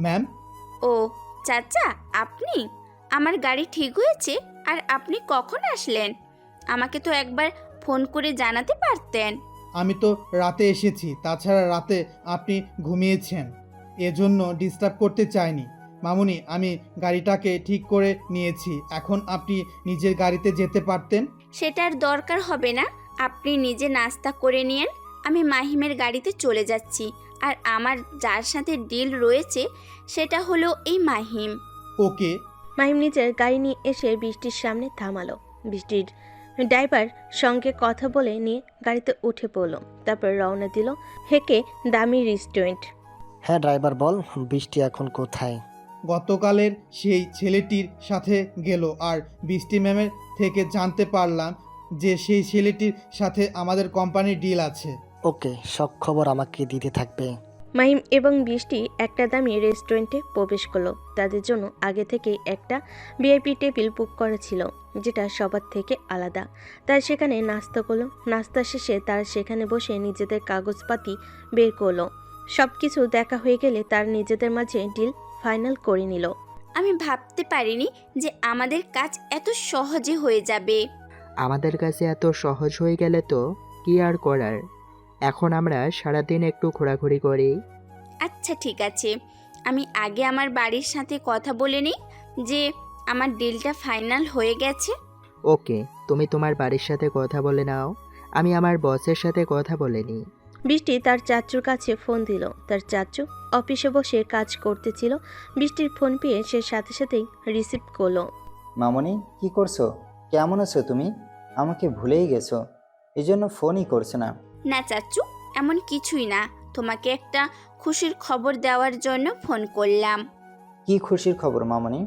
Ma'am, ও চাচা, আপনি? আমার গাড়ি ঠিক হয়েছে। আর আপনি কখন আসলেন? আমাকে তো একবার ফোন করে জানাতে পারতেন। আমি তো রাতে এসেছি, তাছাড়া রাতে আপনি ঘুমিয়েছেন, এজন্য ডিস্টার্ব করতে চাইনি। মামুনি, আমি গাড়িটাকে ঠিক করে নিয়েছি, এখন আপনি নিজের গাড়িতে যেতে পারতেন। সেটার দরকার হবে না। আপনি নিজে নাস্তা করে নিয়েন। আমি মাহিমের গাড়িতে চলে যাচ্ছি। আর আমার যার সাথে ডিল রয়েছে সেটা হলো এই মাহিম। ওকে। মাহিম নিজের গাড়ি নিয়ে এসে বৃষ্টির সামনে থামালো। বৃষ্টির ড্রাইভার সঙ্গে কথা বলে নিয়ে গাড়িতে উঠে পড়ল। তারপর রওনা দিল হেকে দামি রেস্টুরেন্ট। হ্যাঁ ড্রাইভার বল, বৃষ্টি এখন কোথায়? গতকালের সেই ছেলেটির সাথে গেল, আর বৃষ্টি ম্যামের থেকে জানতে পারলাম যে সেই ছেলেটির সাথে আমাদের কোম্পানির ডিল আছে। ওকে, সব খবর আমাকে দিতে থাকবে। মাহিম এবং বৃষ্টি একটা দামি রেস্টুরেন্টে প্রবেশ করলো। তাদের জন্য আগে থেকে একটা ভিআইপি টেবিল বুক করা ছিল, যেটা সবার থেকে আলাদা। তারা সেখানে নাস্তা করলো। নাস্তা শেষে তারা সেখানে বসে নিজেদের কাগজপাতি বের করলো। সব কিছু দেখা হয়ে গেলে তার নিজেদের মাঝে ডিল ফাইনাল করে নিল। আমি ভাবতে পারিনি যে আমাদের কাজ এত সহজে হয়ে যাবে। আমাদের কাছে এত সহজ হয়ে গেলে তো কি আর করার। এখন আমরা সারাদিন একটু ঘোরাঘুরি করি। আচ্ছা ঠিক আছে, আমি আগে আমার বাড়ির সাথে কথা বলে নিই যে আমার ডিলটা ফাইনাল হয়ে গেছে। ওকে, তুমি তোমার বাড়ির সাথে কথা বলে নাও, আমি আমার বসের সাথে কথা বলে নিই। বৃষ্টি তার চাচুর কাছে ফোন দিল। তার চাচু অফিসে বসে কাজ করতেছিল। বৃষ্টির ফোন পেয়ে সে সাথে সাথেই রিসিভ করলো। মামনি, কি করছো? কেমন আছো তুমি? আমাকে ভুলেই গেছো, এই জন্য ফোনই করছো না। না চাচু, এমন কিছুই না। তোমাকে একটা খুশির খবর দেওয়ার জন্য ফোন করলাম। কি খুশির খবর মামনি?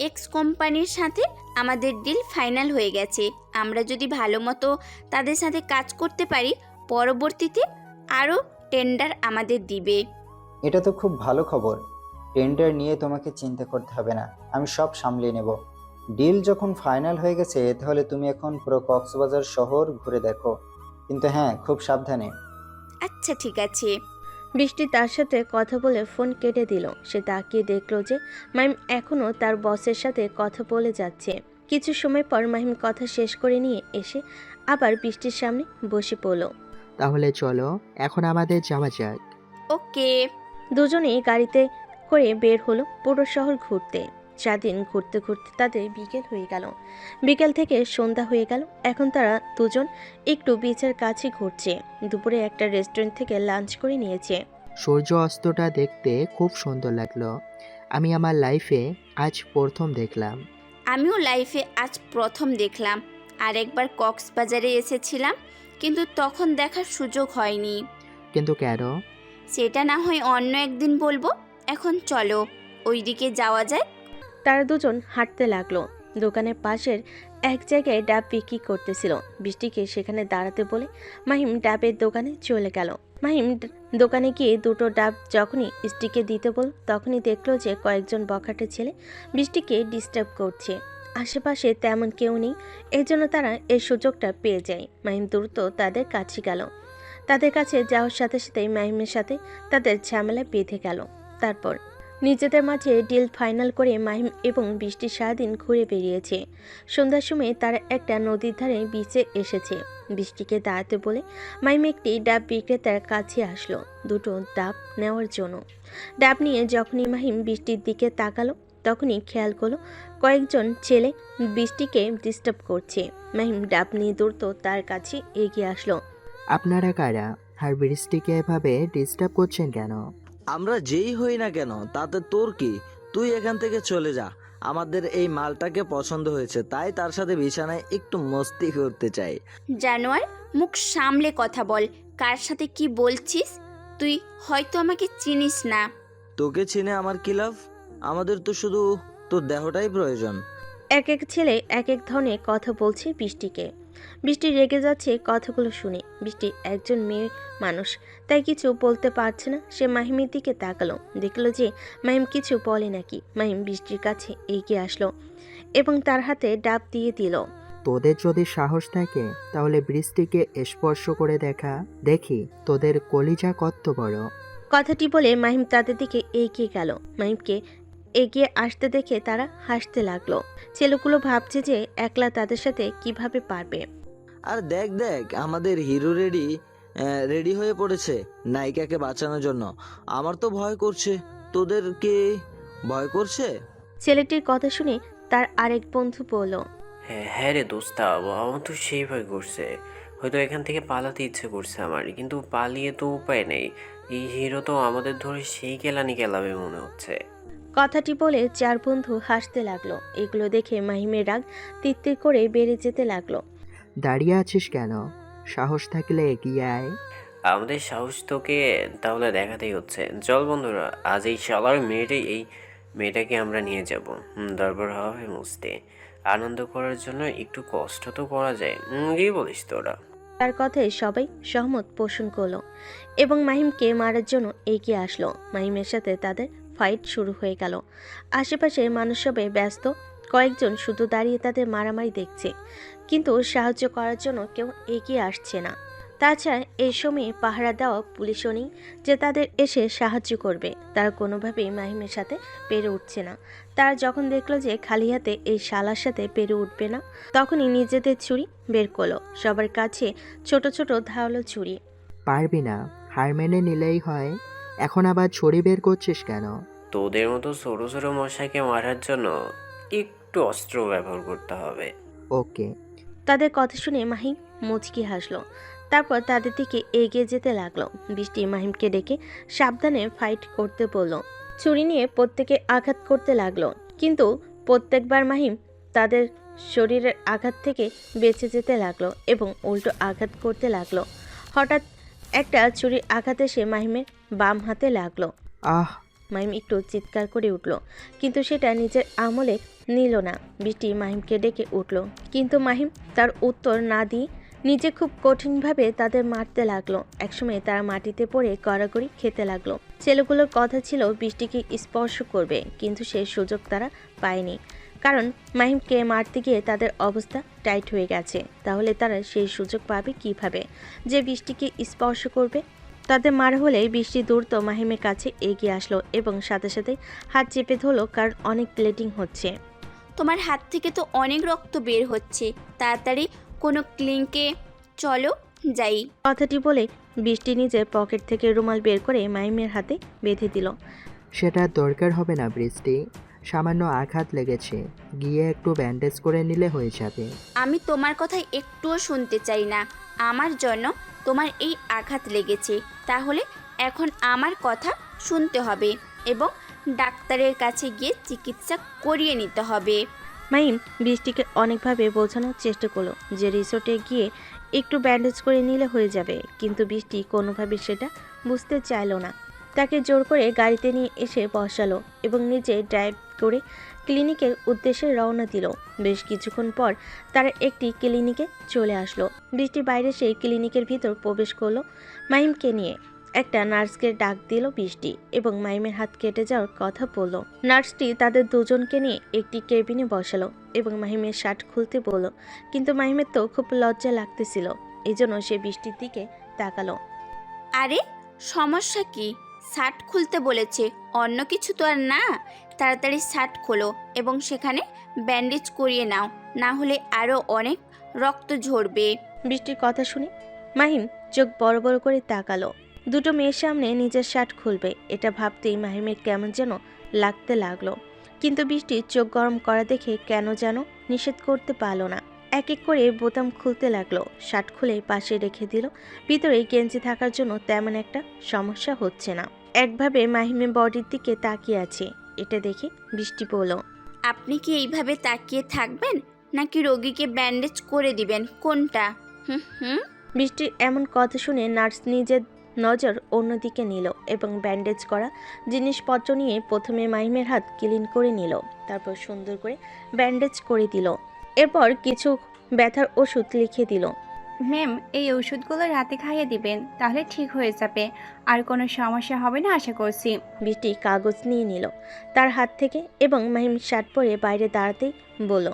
এক্স কোম্পানির সাথে আমাদের ডিল ফাইনাল হয়ে গেছে। আমরা যদি ভালো মতো তাদের সাথে কাজ করতে পারি, পরবর্তীতে আরও টেন্ডার আমাদের দিবে। এটা তো খুব ভালো খবর। টেন্ডার নিয়ে তোমাকে চিন্তা করতে হবে না, আমি সব সামলিয়ে নেব। ডিল যখন ফাইনাল হয়ে গেছে, তাহলে তুমি এখন পুরো কক্সবাজার শহর ঘুরে দেখো, কিন্তু হ্যাঁ, খুব সাবধানে। আচ্ছা ঠিক আছে। বৃষ্টি তার সাথে কথা বলে ফোন কেটে দিল। সে তাকিয়ে দেখলো যে মাহিম এখনও তার বসের সাথে কথা বলে যাচ্ছে। কিছু সময় পর মাহিম কথা শেষ করে নিয়ে এসে আবার বৃষ্টির সামনে বসে পড়ল। তাহলে চলো এখন আমাদের যাওয়া যাক। ওকে। দুজনেই গাড়িতে করে বের হলো পুরো শহর ঘুরতে। সারাদিন ঘুরতে ঘুরতে তাদের বিকেল হয়ে গেল। বিকেল থেকে সন্ধ্যা হয়ে গেল। এখন তারা দুজন একটু বিচের কাছে ঘুরছে। দুপুরে একটা রেস্টুরেন্ট থেকে লাঞ্চ করে নিয়েছে। সূর্য অস্তটা দেখতে খুব সুন্দর লাগলো। আমি আমার লাইফে আজ প্রথম দেখলাম। আমিও লাইফে আজ প্রথম দেখলাম। আর একবার কক্সবাজারে এসেছিলাম, কিন্তু তখন দেখার সুযোগ হয়নি। কিন্তু কেন? সেটা না হয় অন্য একদিন বলবো। এখন চলো ওইদিকে যাওয়া যায়। তারা দুজন হাঁটতে লাগলো। দোকানের পাশের এক জায়গায় ডাব বিক্রি করতেছিল। বৃষ্টিকে সেখানে দাঁড়াতে বলে মাহিম ডাবের দোকানে চলে গেল। মাহিম দোকানে গিয়ে দুটো ডাব যখনই স্টিকে দিতে বল, তখনই দেখলো যে কয়েকজন বখাটে ছেলে বৃষ্টিকে ডিস্টার্ব করছে। আশেপাশে তেমন কেউ নেই, এই জন্য তারা এই সুযোগটা পেয়ে যায়। মাহিম দ্রুত তাদের কাছে গেল। তাদের কাছে যাওয়ার সাথে সাথেই মাহিমের সাথে তাদের ঝামেলা বেঁধে গেল। তারপর নিজেদের মাঝে ডিল ফাইনাল করে মাহিম এবং বৃষ্টি সারাদিন ঘুরে বেরিয়েছে। সন্ধ্যার সময় তারা একটা নদীর ধারে বিচে এসেছে। বৃষ্টিকে দাঁড়াতে বলে মাহিম একটি ডাব বিক্রেতার কাছে আসলো দুটো ডাব নেওয়ার জন্য। ডাব নিয়ে যখনই মাহিম বৃষ্টির দিকে তাকালো, তখনই খেয়াল করলো কয়েকজন ছেলে বৃষ্টিকে ডিস্টার্ব করছে। মাহিম ডাব নিয়ে দ্রুত তার কাছে এগিয়ে আসলো। আপনারা কারা? আর বৃষ্টিকে এভাবে ডিস্টার্ব করছেন কেন? আমরা যেই হই না কেন তাতে তোর কি? তুই এখান থেকে চলে যা। আমাদের এই মালটাকে পছন্দ হয়েছে, তাই তার সাথে বিছানায় একটু মস্তি করতে চাই। জানোয়ার, মুখ সামলে কথা বল। কার সাথে কি বলছিস? তুই হয়তো আমাকে চিনিস না। তোকে চিনে আমার কি লাভ? আমাদের তো শুধু তোর দেহটাই প্রয়োজন। এক এক ছেলে এক এক ধরনের কথা বলছে বৃষ্টিকে। বৃষ্টি রেগে যাচ্ছে কথাগুলো শুনে। বৃষ্টি একজন মেয়ে মানুষ, তাই কিছু বলতে পারছে না। সে মাহিমের দিকে তাকালো, দেখলো যে মাহিম কিছু বলে নাকি। মাহিম বৃষ্টির কাছে এগিয়ে আসলো এবং তার হাতে ডাব দিয়ে দিল। তোদের যদি সাহস থাকে তাহলে বৃষ্টিকে স্পর্শ করে দেখা, দেখি তোদের কলিজা কত বড়। কথাটি বলে মাহিম তাদের দিকে এগিয়ে গেল। মাহিমকে এগিয়ে আসতে দেখে তারা হাসতে লাগলো। ছেলেগুলো ভাবছে যে একলা তাদের সাথে কিভাবে পারবে। আর দেখ দেখ আমাদের হিরো রেডি হয়ে পড়েছে নায়িকাকে বাঁচানোর জন্য। আমার তো ভয় করছে, তোদের কি ভয় করছে? ছেলেটির কথা শুনে তার আরেক বন্ধু বলল, হ্যাঁ হ্যাঁ রে দোস্তা, আমার তো সেই ভয় করছে। হয়তো এখান থেকে পালাতে ইচ্ছে করছে আমার, কিন্তু পালিয়ে তো উপায় নেই। এই হিরো তো আমাদের ধরে সেই কেলানি কেলাবে মনে হচ্ছে। কথাটি বলে চার বন্ধু হাসতে লাগলো। এগুলো দেখে মাহিমের রাগ তিত্তির করে বেড়ে যেতে লাগলো। দাঁড়িয়ে আছিস কেন? সাহস থাকলে এগিয়ে আয়। আমাদের সাহস তোকে তাহলে দেখাতেই হচ্ছে। চল বন্ধুরা, আজ এই শালার এই মেয়েটাকে আমরা নিয়ে যাব। দরবার হবে মুছতে। আনন্দ করার জন্য একটু কষ্ট তো করা যায়। কি বলিস তোরা? তার কথায় সবাই সহমত পোষণ করলো এবং মাহিমকে মারার জন্য এগিয়ে আসলো। মাহিমের সাথে তাদের ফাইট শুরু হয়ে গেল। আশেপাশে মানুষ সবাই ব্যস্ত, কয়েকজন শুধু দাঁড়িয়ে তাদের মারামারি দেখছে, কিন্তু সাহায্য করার জন্য কেউ এগিয়ে আসছে না। তাছাড়া এই সময়ে পাহারা দেওয়া পুলিশও নেই যে তাদের এসে সাহায্য করবে। তারা কোনোভাবেই মাহিমের সাথে পেরে উঠছে না। তারা যখন দেখলো যে খালি হাতে এই শালার সাথে পেরে উঠবে না, তখনই নিজেদের ছুরি বের করলো। সবার কাছে ছোট ছোট ধারালো ছুরি। পারবি না, হার মেনে নিলেই হয়। এখন আবার ছড়ি বের করছিস কেন? তোদের মতো ছোট ছোট মশাইকে মারার জন্য একটু অস্ত্র ব্যবহার করতে হবে। ওকে। তাদের কথা শুনে মাহিম মুচকি হাসলো। তারপর তাদের দিকে এগিয়ে যেতে লাগলো। বৃষ্টি মাহিমকে ডেকে সাবধানে ফাইট করতে বলল। ছুরি নিয়ে প্রত্যেকে আঘাত করতে লাগলো, কিন্তু প্রত্যেকবার মাহিম তাদের শরীরের আঘাত থেকে বেঁচে যেতে লাগলো এবং উল্টো আঘাত করতে লাগলো। হঠাৎ একটা ছুরির আঘাত এসে মাহিমের বাম হাতে লাগলো। আহ! মাহিম একটু চিৎকার করে উঠল, কিন্তু সেটা নিজের আমলে নিল না। বৃষ্টি মাহিমকে ডেকে উঠল, কিন্তু মাহিম তার উত্তর না দিয়ে নিজে খুব কঠিনভাবে তাদের মারতে লাগলো। একসময় তারা মাটিতে পড়ে গড়াগড়ি খেতে লাগলো। ছেলেগুলোর কথা ছিল বৃষ্টিকে স্পর্শ করবে, কিন্তু সেই সুযোগ তারা পায়নি, কারণ মাহিমকে মারতে গিয়ে তাদের অবস্থা টাইট হয়ে গেছে। তাহলে তারা সেই সুযোগ পাবে কিভাবে যে বৃষ্টিকে স্পর্শ করবে? তাদের মার হলেই বৃষ্টি দ্রুত মাহিমের কাছে এগিয়ে আসলো এবং সাথে সাথে হাত চেপে ধরলো, কারণ অনেক ব্লিডিং হচ্ছে। তোমার হাত থেকে তো অনেক রক্ত বের হচ্ছে, তাড়াতাড়ি কোনো ক্লিনিকে চলো যাই। কথাটি বলে বৃষ্টি নিজের পকেট থেকে রুমাল বের করে মাহিমের হাতে বেঁধে দিল। সেটা দরকার হবে না বৃষ্টি, সামান্য আঘাত লেগেছে, গিয়ে একটু ব্যান্ডেজ করে নিলে হয়ে যাবে। আমি তোমার কথা একটুও শুনতে চাই না। আমার জন্য তোমার এই আঘাত লেগেছে, তাহলে এখন আমার কথা শুনতে হবে এবং ডাক্তারের কাছে গিয়ে চিকিৎসা করিয়ে নিতে হবে। মাহিম বৃষ্টিকে অনেকভাবে বোঝানোর চেষ্টা করলো যে রিসোর্টে গিয়ে একটু ব্যান্ডেজ করে নিলে হয়ে যাবে, কিন্তু বৃষ্টি কোনোভাবে সেটা বুঝতে চাইলো না। তাকে জোর করে গাড়িতে নিয়ে এসে বসালো এবং নিজে ড্রাইভ করে ক্লিনিকের উদ্দেশ্যে রওনা দিল। বেশ কিছুক্ষণ পর তারা একটি ক্লিনিকে চলে আসলো। বৃষ্টি বাইরে সেই ক্লিনিকের ভিতর প্রবেশ করলো মাহিমকে নিয়ে। একটা নার্সকে ডাক দিল বৃষ্টি এবং মাহিমের হাত কেটে যাওয়ার কথা বলল। নার্সটি তাদের দুজনকে নিয়ে একটি কেবিনে বসালো এবং মাহিমের শার্ট খুলতে বলল, কিন্তু মাহিমের তো খুব লজ্জা লাগতেছিল, এই জন্য সে বৃষ্টির দিকে তাকালো। আরে সমস্যা কি? শার্ট খুলতে বলেছে, অন্য কিছু তো আর না। তাড়াতাড়ি শার্ট খোলো এবং সেখানে ব্যান্ডেজ করিয়ে নাও, না হলে আরও অনেক রক্ত ঝরবে। বৃষ্টির কথা শুনে মাহিম চোখ বড় বড় করে তাকালো। দুটো মেয়ের সামনে নিজের শার্ট খুলবে, এটা ভাবতেই মাহিমের কেমন যেন লাগতে লাগলো, কিন্তু বৃষ্টি চোখ গরম করা দেখে কেন যেন নিষেধ করতে পারলো না। এক এক করে বোতাম খুলতে লাগলো। শার্ট খুলে পাশে রেখে দিল। ভিতরে গেঞ্জি থাকার জন্য তেমন একটা সমস্যা হচ্ছে না। একভাবে মাহিমের বডির দিকে তাকিয়ে আছে। এটা দেখে বৃষ্টি বলল, আপনি কি এইভাবে তাকিয়ে থাকবেন নাকি রোগীকে ব্যান্ডেজ করে দিবেন, কোনটা? হুম। বৃষ্টির এমন কথা শুনে নার্স নিজের নজর অন্যদিকে নিল এবং ব্যান্ডেজ করা জিনিসপত্র নিয়ে প্রথমে মাহিমের হাত ক্লিন করে নিল, তারপর সুন্দর করে ব্যান্ডেজ করে দিল। এরপর কিছু ব্যথার ওষুধ লিখে দিল। ম্যাম, এই ওষুধগুলো রাতে খাইয়ে দিবেন, তাহলে ঠিক হয়ে যাবে, আর কোনো সমস্যা হবে না আশা করছি। বৃষ্টি কাগজ নিয়ে নিল তার হাত থেকে এবং মাহিম শার্ট পরে বাইরে দাঁড়াতেই বলল।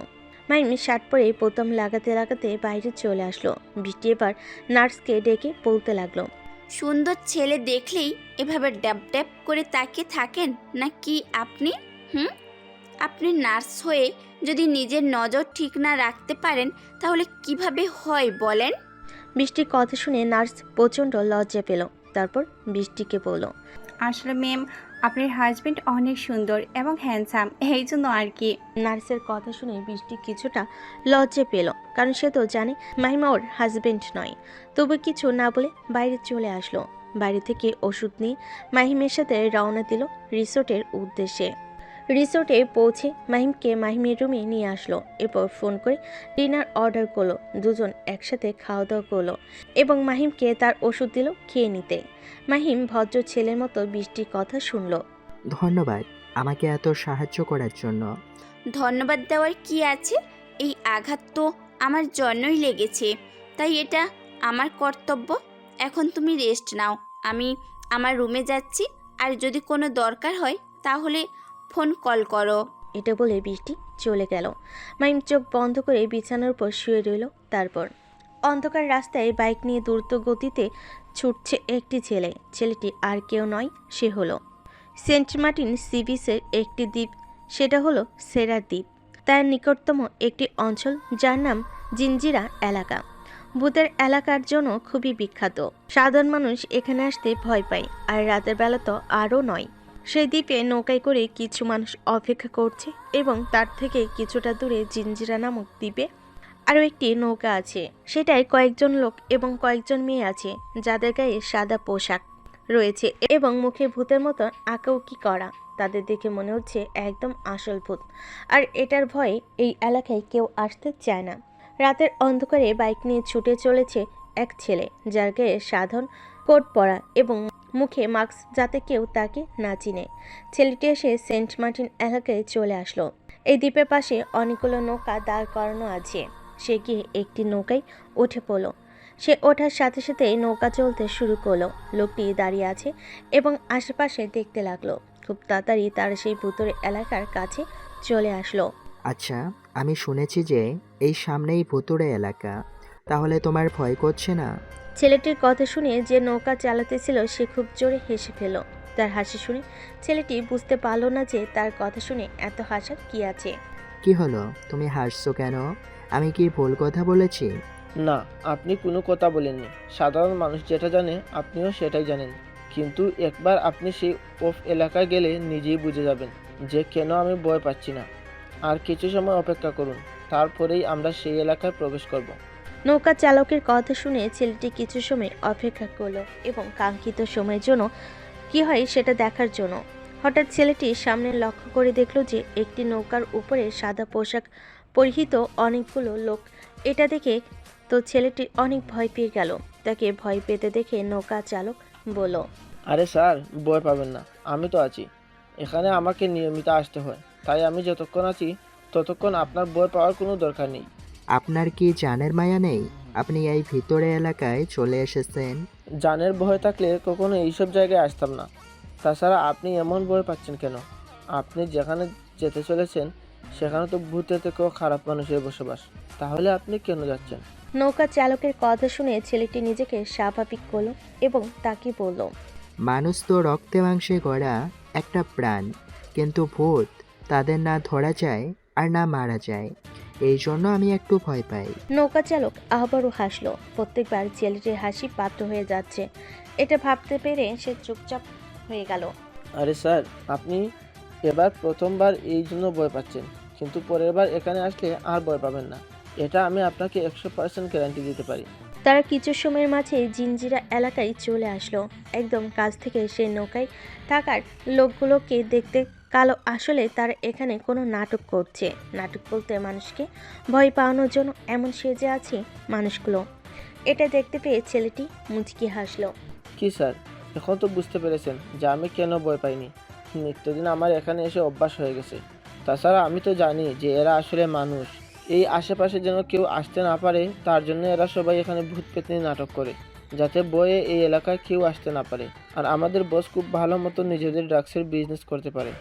মাহিম শার্ট পরে বোতাম লাগাতে লাগাতে বাইরে চলে আসলো। বৃষ্টি এবার নার্সকে ডেকে বলতে লাগলো, সুন্দর ছেলে দেখলেই এভাবে ড্যাব ড্যাব করে তাকিয়ে থাকেন না কি আপনি? আপনি নার্স হয়ে যদি নিজের নজর ঠিক না রাখতে পারেন তাহলে কিভাবে হয় বলেন? বৃষ্টির কথা শুনে নার্স প্রচণ্ড লজ্জা পেল। তারপর বৃষ্টিকে বলল, আসলে ম্যাম, আপনার হাজবেন্ড অনেক সুন্দর এবং হ্যান্ডসাম, এই জন্য আর কি। নার্সের কথা শুনে বৃষ্টি কিছুটা লজ্জা পেল, কারণ সে তো জানে মাহিমা ওর হাজবেন্ড নয়। তবু কিছু না বলে বাইরে চলে আসলো। বাইরে থেকে ওষুধ নিয়ে মাহিমের সাথে রওনা দিল রিসোর্টের উদ্দেশ্যে। রিসোর্টে পৌঁছে মাহিমকে মাহিমের রুমে নিয়ে আসলো। এরপর ফোন করে ডিনার অর্ডার করলো। দুজন একসাথে খাওয়া দাওয়া করলো এবং মাহিমকে তার ওষুধ দিল খেয়ে নিতে। মাহিম ভদ্র ছেলের মতো বৃষ্টির কথা শুনলো। ধন্যবাদ আমাকে এত সাহায্য করার জন্য। ধন্যবাদ দেওয়ার কি আছে? এই আঘাত তো আমার জন্যই লেগেছে, তাই এটা আমার কর্তব্য। এখন তুমি রেস্ট নাও, আমি আমার রুমে যাচ্ছি। আর যদি কোনো দরকার হয় তাহলে ফোন কল করো। এটা বলে বৃষ্টি চলে গেল। মাহিম চোখ বন্ধ করে বিছানার উপর শুয়ে রইল। তারপর অন্ধকার রাস্তায় বাইক নিয়ে দ্রুত গতিতে ছুটছে একটি ছেলে। ছেলেটি আর কেউ নয়, সে হলো সেন্ট মার্টিন সি বিচের একটি দ্বীপ। সেটা হলো সেরার দ্বীপ, তার নিকটতম একটি অঞ্চল যার নাম জিঞ্জিরা এলাকা। ভূতের এলাকার জন্য খুবই বিখ্যাত। সাধারণ মানুষ এখানে আসতে ভয় পায়, আর রাতের বেলা তো আরও নয়। সেই দ্বীপে নৌকায় করে কিছু মানুষ অপেক্ষা করছে এবং তার থেকে কিছুটা দূরে জিঞ্জিরা নামক দ্বীপে আরও একটি নৌকা আছে। সেটায় কয়েকজন লোক এবং কয়েকজন মেয়ে আছে যাদের গায়ে সাদা পোশাক রয়েছে এবং মুখে ভূতের মতো আঁকাউকি করা। তাদের দেখে মনে হচ্ছে একদম আসল ভূত, আর এটার ভয়ে এই এলাকায় কেউ আসতে চায় না। রাতের অন্ধকারে বাইক নিয়ে ছুটে চলেছে এক ছেলে, যার গায়ে সাধারণ কোট পরা এবং মুখে মাস্ক, যাতে কেউ তাকে না চিনে। ছেলেটি এসে সেন্ট মার্টিন এলাকায় চলে আসলো। এই দ্বীপের পাশে অনেকগুলো নৌকা দাঁড় করানো আছে। সে গিয়ে একটি নৌকায় উঠে পড়ল। সে ওঠার সাথে সাথেই নৌকা চলতে শুরু করলো। লোকটি দাঁড়িয়ে আছে এবং আশেপাশে দেখতে লাগলো। খুব তাড়াতাড়ি তার সেই ভুতুরে এলাকার কাছে চলে আসলো। আচ্ছা, আমি শুনেছি যে এই সামনেই ভুতুড়ে এলাকা, তাহলে তোমার ভয় করছে না? ছেলেটির কথা শুনে যে নৌকা চালাতেছিল সে খুব জোরে হেসে ফেল। তার হাসি শুনে ছেলেটি বুঝতে পারল না যে তার কথা শুনে এত হাসার কি আছে। কি হলো, তুমি হাসছো কেন? আমি কি ভুল কথা বলেছি? না, আপনি কোনো কথা বলেননি। সাধারণ মানুষ যেটা জানে আপনিও সেটাই জানেন, কিন্তু একবার আপনি সেই অফ এলাকায় গেলে নিজেই বুঝে যাবেন যে কেন আমি ভয় পাচ্ছি না। আর কিছু সময় অপেক্ষা করুন, তারপরেই আমরা সেই এলাকায় প্রবেশ করব। নৌকা চালকের কথা শুনে ছেলেটি কিছু সময় অপেক্ষা করলো এবং কাঙ্ক্ষিত সময়ের জন্য কি হয় সেটা দেখার জন্য। হঠাৎ ছেলেটি সামনে লক্ষ্য করে দেখলো যে একটি নৌকার উপরে সাদা পোশাক পরিহিত অনেকগুলো লোক। এটা দেখে তো ছেলেটি অনেক ভয় পেয়ে গেল। তাকে ভয় পেতে দেখে নৌকা চালক বলল, আরে স্যার, ভয় পাবেন না, আমি তো আছি। এখানে আমাকে নিয়মিত আসতে হয়, তাই আমি যতক্ষণ আছি ততক্ষণ আপনার ভয় পাওয়ার কোনো দরকার নেই। আপনার কি জানের মায়া নেই? আপনি এই ভিতরে এলাকায় চলে এসেছেন। জানের ভয় থাকলে কখনো এইসব জায়গায় আসতাম না। তাছাড়া আপনি এমন ভয় পাচ্ছেন কেন? আপনি যেখানে যেতে চলেছেন সেখানে তো ভূতের থেকেও খারাপ মানুষের বসবাস, তাহলে আপনি কেন যাচ্ছেন? নৌকা চালকের কথা শুনে ছেলেটি নিজেকে স্বাভাবিক করলো এবং তাকে বলল, মানুষ তো রক্তে মাংসে গড়া একটা প্রাণ, কিন্তু ভূত তাদের না ধরা যায় আর না মারা যায়, এই জন্য আমি একটু ভয় পাই। নৌকা চালক আবারও হাসলো। প্রত্যেকবার ছেলেটির হাসি পাত্র হয়ে যাচ্ছে, এটা ভাবতে পেরে সে চুপচাপ হয়ে গেল। আরে স্যার, আপনি এবার প্রথমবার এই জন্য ভয় পাচ্ছেন, কিন্তু পরের বার এখানে আসলে আর ভয় পাবেন না, এটা আমি আপনাকে 100% গ্যারান্টি দিতে পারি। তারা কিছু সময়ের মাঝে জিঞ্জিরা এলাকায় চলে আসলো। একদম কাছ থেকে সেই নৌকায় থাকার লোকগুলোকে দেখতে কালো। আসলে তারা এখানে কোনো নাটক করছে। নাটক বলতে মানুষকে ভয় পাওয়ানোর জন্য এমন সেজে আছে মানুষগুলো। এটা দেখতে পেয়ে ছেলেটি মুচকি হাসলো। কি স্যার, এখন তো বুঝতে পেরেছেন যে আমি কেন ভয় পাইনি? নিত্যদিন আমার এখানে এসে অভ্যাস হয়ে গেছে। তাছাড়া আমি তো জানি যে এরা আসলে মানুষ। এই আশেপাশে যেন কেউ আসতে না পারে তার জন্য এরা সবাই এখানে ভূত পেতনি নাটক করে, যাতে বয়ে এই এলাকায় কেউ আসতে না পারে। আর আমাদের বস খুব ভালো মতো নিজেদের ড্রাগসের বিজনেস করতে পারে।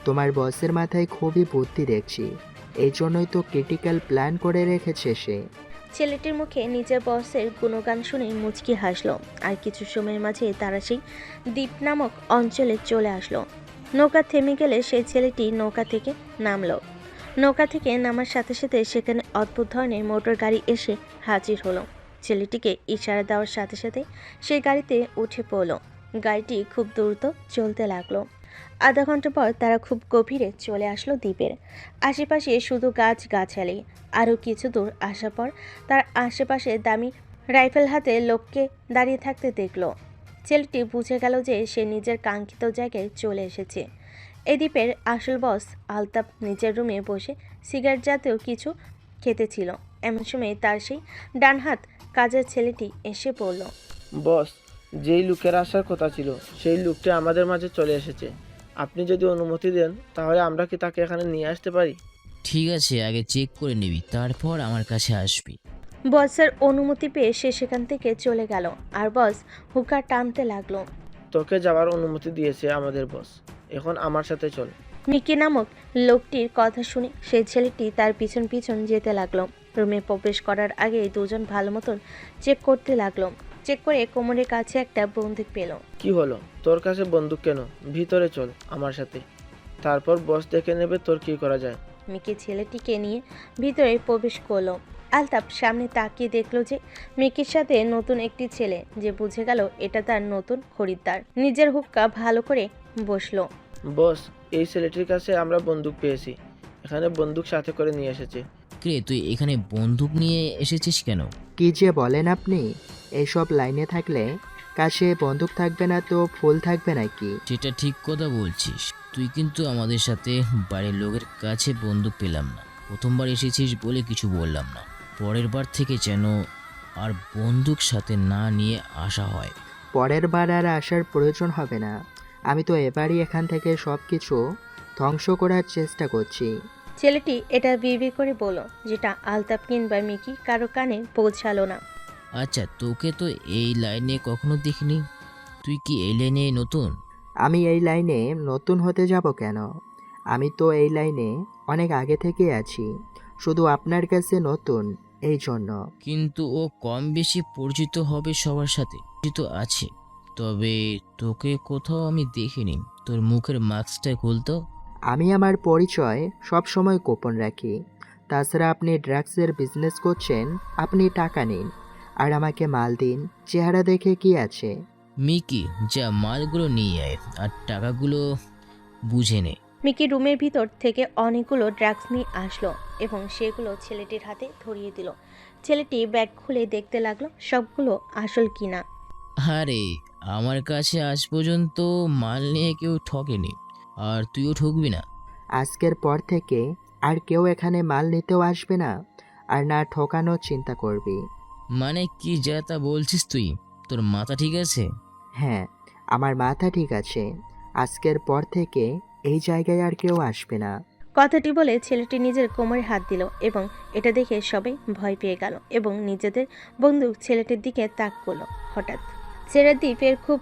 তোমার বসের মাথায় খুবই বুদ্ধি দেখছি। এই জন্যই তো ক্রিটিক্যাল প্ল্যান করে রেখেছে সে। ছেলেটির মুখে নিজের বসের গুণগান শুনে মুচকি হাসলো। আর কিছু সময়ের মাঝে তারা সেই দ্বীপ নামক অঞ্চলে চলে আসলো। নৌকা থেমে গেলে সেই ছেলেটি নৌকা থেকে নামলো। নৌকা থেকে নামার সাথে সাথে সেখানে অদ্ভুত ধরনের মোটর গাড়ি এসে হাজির হলো। ছেলেটিকে ইশারা দেওয়ার সাথে সাথে সেই গাড়িতে উঠে পড়লো। গাড়িটি খুব দ্রুত চলতে লাগলো। আধা ঘন্টা পর তারা খুব গভীরে চলে আসলো দ্বীপের। আশেপাশে শুধু গাছগাছালি। আরও কিছু দূর আসার পর তার আশেপাশে দামি রাইফেল হাতে লোককে দাঁড়িয়ে থাকতে দেখলো। ছেলেটি বুঝে গেল যে সে নিজের কাঙ্ক্ষিত জায়গায় চলে এসেছে। এই দ্বীপের আসল বস আলতাফ নিজের রুমে বসে সিগারেট জাতীয় কিছু খেতেছিল। এমন সময় তার সেই ডান হাত কাজের ছেলেটি এসে পড়ল। বস, যেই লোকের আসার কথা ছিল সেই লোকটি আমাদের মাঝে চলে এসেছে। আপনি যদি অনুমতি দেন তাহলে আমরা কি তাকে এখানে নিয়ে আসতে পারি? ঠিক আছে, আগে চেক করে নিবি, তারপর আমার কাছে আসবি। বসের অনুমতি পেয়ে সে সেখান থেকে চলে গেল। আর বস হুকা টানতে লাগলো। তোকে যাওয়ার অনুমতি দিয়েছে আমাদের বস, এখন আমার সাথে চল। মিকি নামক লোকটির কথা শুনে সেই ছেলেটি তার পিছন পিছন যেতে লাগলো। রুমে প্রবেশ করার আগে দুজন ভালো মতন চেক করতে লাগলো। চেক করে কোমরের কাছে একটা বন্দুক পেল। কি হলো, তোর কাছে বন্দুক কেন? ভিতরে চল আমার সাথে, তারপর বস দেখে নেবে তোর কি করা যায়। মিকি ছেলেটিকে নিয়ে ভিতরে প্রবেশ করলো। আলতাফ সামনে তাকিয়ে দেখলো যে মিকির সাথে নতুন একটি ছেলে, যে বুঝে গেল এটা তার নতুন খরিদ্দার। নিজের হুক্কা ভালো করে বসলো। বস, এই ছেলেটির কাছে আমরা বন্দুক পেয়েছি, এখানে বন্দুক সাথে করে নিয়ে এসেছে। কে তুই এখানে বন্দুক নিয়ে এসেছিস কেন? কি যে বলেন আপনি? এইসব লাইনে থাকলে কাছে বন্দুক থাকবে না তো ফুল থাকবে নাকি? সেটা ঠিক কথা বলছিস, তুই কিন্তু আমাদের সাথে বাড়ির লোকের কাছে বন্দুক পেলাম না। প্রথমবার এসেছিস বলে কিছু বললাম না, পরের বার থেকে যেন আর বন্দুক সাথে না নিয়ে আসা হয়। পরের বার আর আসার প্রয়োজন হবে না। আমি তো এবারই এখান থেকে সব কিছু ধ্বংস করার চেষ্টা করছি। ছেলেটি এটা বিড়বিড় করে বলল, যেটা আলতাফ কিংবা মিকি কারো কানে পৌঁছালো না। আচ্ছা, তোকে তো এই লাইনে কখনো দেখিনি, তুই কি এই লাইনে নতুন? আমি এই লাইনে নতুন হতে যাব কেন? আমি তো এই লাইনে অনেক আগে থেকে আছি, শুধু আপনার কাছে নতুন এই জন্য। কিন্তু ও কম বেশি পরিচিত হবে সবার সাথে, পরিচিত আছে, তবে তোকে কোথাও আমি দেখিনি। তোর মুখের মাস্কটা খুলতো। আমি আমার পরিচয় সব সময় গোপন রাখি। তাছাড়া আপনি ড্রাগসের বিজনেস করছেন, আপনি টাকা নিন আর আমাকে মাল দিন। চেহারা দেখে কি আছে? মিকি, যা মালগুলো নিয়ে আয় আর টাকাগুলো বুঝে নে। মিকি রুমের ভিতর থেকে অনেকগুলো ড্রাগস নিয়ে আসলো এবং সেগুলো ছেলেটির হাতে ধরিয়ে দিল। ছেলেটি ব্যাগ খুলে দেখতে লাগলো সবগুলো আসল কিনা। আরে, আমার কাছে আজ পর্যন্ত মাল নিয়ে কেউ ঠকেনি, আর তুইও ঠকবি না। আজকের পর থেকে আর কেউ এখানে মাল নিতেও আসবে না, আর না ঠকানোর চিন্তা করবি। মানে কি যা তা বলছিস তুই? তোর মাথা ঠিক আছে? হ্যাঁ, আমার মাথা ঠিক আছে। আজকের পর থেকে এই জায়গায় আর কেউ আসবে না। কথাটি বলে ছেলেটি নিজের কোমরে হাত দিল এবং এটা দেখে সবাই ভয় পেয়ে গেল এবং নিজেদের বন্দুক ছেলেটির দিকে তাক করলো। হঠাৎ ছেলের দ্বীপের খুব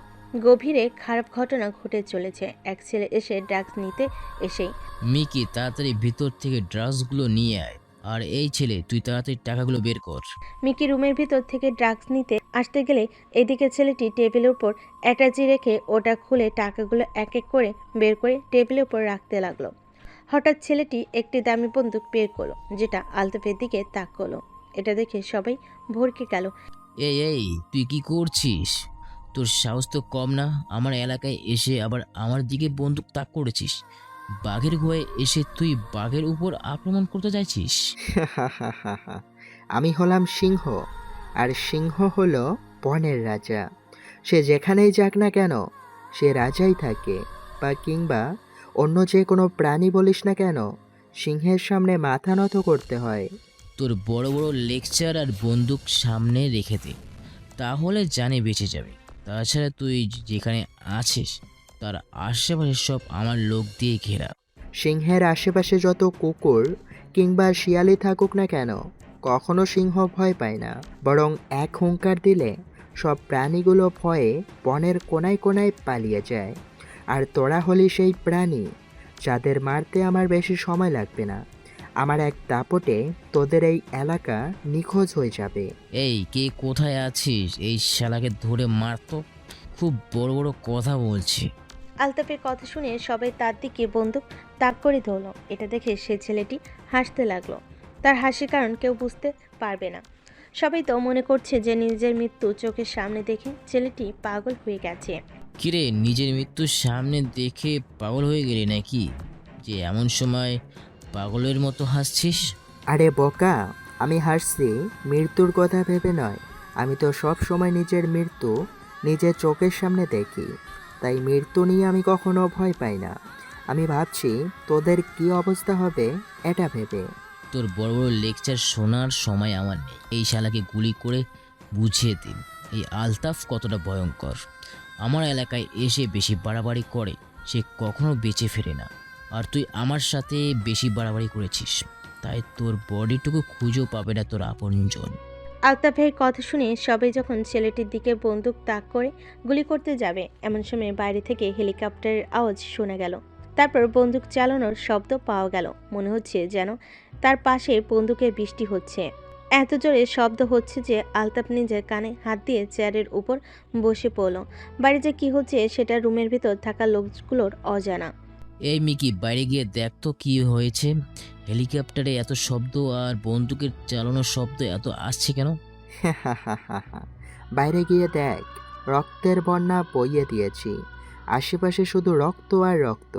গভীরে খারাপ ঘটনা ঘটে চলেছে। এক ছেলে এসে ড্রাগস নিতে এসেই, মিকি, তাড়াতাড়ি ভিতর থেকে ড্রাগসগুলো নিয়ে আয়, আর এই ছেলে, তুই তাড়াতাড়ি টাকাগুলো বের কর। মিকি রুমের ভিতর থেকে ড্রাগস নিতে আসতে গেলে এদিকে ছেলেটি টেবিলের উপর অ্যাটাচি রেখে ওটা খুলে টাকাগুলো এক এক করে বের করে টেবিলের উপর রাখতে লাগলো। হঠাৎ ছেলেটি একটি দামি বন্দুক বের করলো, যেটা আলতাফের দিকে তাক করলো। এটা দেখে সবাই ভরকে গেল। এই তুই কি করছিস? তোর সাহস তো কম না, আমার এলাকায় এসে আবার আমার দিকে বন্দুক তাক করেছিস। বাঘের গুহায় এসে তুই বাঘের উপর আক্রমণ করতে চাইছিস? আমি হলাম সিংহ, আর সিংহ হলো বনের রাজা। সে যেখানেই যাক না কেন সে রাজাই থাকে, বা কিংবা অন্য যে কোনো প্রাণী বলিস না কেন, সিংহের সামনে মাথা নত করতে হয়। তোর বড় বড় লেকচার আর বন্দুক সামনে রেখে দে, তাহলে জানে বেঁচে যাবে। তাছাড়া তুই যেখানে আছিস তার আশেপাশে সব আমার লোক দিয়ে ঘেরা। সিংহের আশেপাশে যত কুকুর কিংবা শিয়ালি থাকুক না কেন, কখনো সিংহ ভয় পায় না, বরং এক হুঙ্কার দিলে সব প্রাণীগুলো ভয়ে বনের কোনায় কোনায় পালিয়ে যায়। আর তোরা হলি সেই প্রাণী যাদের মারতে আমার বেশি সময় লাগবে না। আমার এক দাপটে তোদের এই এলাকা নিখোঁজ হয়ে যাবে। এই কে কোথায় আছিস? এই শালাকে ধরে মারতো। খুব বড় বড় কথা বলছি। আলতাফের কথা শুনে সবাই তার দিকে বন্দুক তাক করে ধরল। এটা দেখে সে ছেলেটি হাসতে লাগলো। তার হাসির কারণ কেউ বুঝতে পারবে না। সবাই তো মনে করছে যে নিজের মৃত্যু চোখের সামনে দেখে ছেলেটি পাগল হয়ে গেছে। কিরে, নিজের মৃত্যুর সামনে দেখে পাগল হয়ে গেলি নাকি, যে এমন সময় পাগলের মতো হাসছিস? আরে বোকা, আমি হাসছি মৃত্যুর কথা ভেবে নয়। আমি তো সব সময় নিজের মৃত্যু নিজের চোখের সামনে দেখি, তাই মৃত্যু নিয়ে আমি কখনো ভয় পাই না। আমি ভাবছি তোদের কি অবস্থা হবে এটা ভেবে। তোর বড় বড় লেকচার শোনার সময় আমার নেই। এই শালাকে গুলি করে বুঝিয়ে দিন এই আলতাফ কতটা ভয়ঙ্কর। আমার এলাকায় এসে বেশি বাড়াবাড়ি করে সে কখনো বেঁচে ফেরে না। আর তুই আমার সাথে বেশি বাড়াবাড়ি করেছিস, তাই তোর বডিটুকু খুঁজেও পাবে না তোর আপনজন। আলতাফের কথা শুনে সবাই যখন ছেলেটির দিকে বন্দুক তাক করে গুলি করতে যাবে, এমন সময় বাইরে থেকে হেলিকপ্টারের আওয়াজ শোনা গেল। তারপর বন্দুক চালানোর শব্দ পাওয়া গেল। মনে হচ্ছে যেন তার পাশে বন্দুকের বৃষ্টি হচ্ছে। এত জোরে শব্দ হচ্ছে যে আলতাফ নিজের কানে হাত দিয়ে চেয়ারের উপর বসে পড়ল। বাইরে যে কি হচ্ছে সেটা রুমের ভিতর থাকা লোকগুলোর অজানা। এই মিকি, বাইরে গিয়ে দেখ তো কি হয়েছে। হেলিকপ্টারে এত শব্দ আর বন্দুকের চালানোর শব্দ এত আসছে কেন? বাইরে গিয়ে দেখ, রক্তের বন্যা বইয়ে দিয়েছি। আশেপাশে শুধু রক্ত আর রক্ত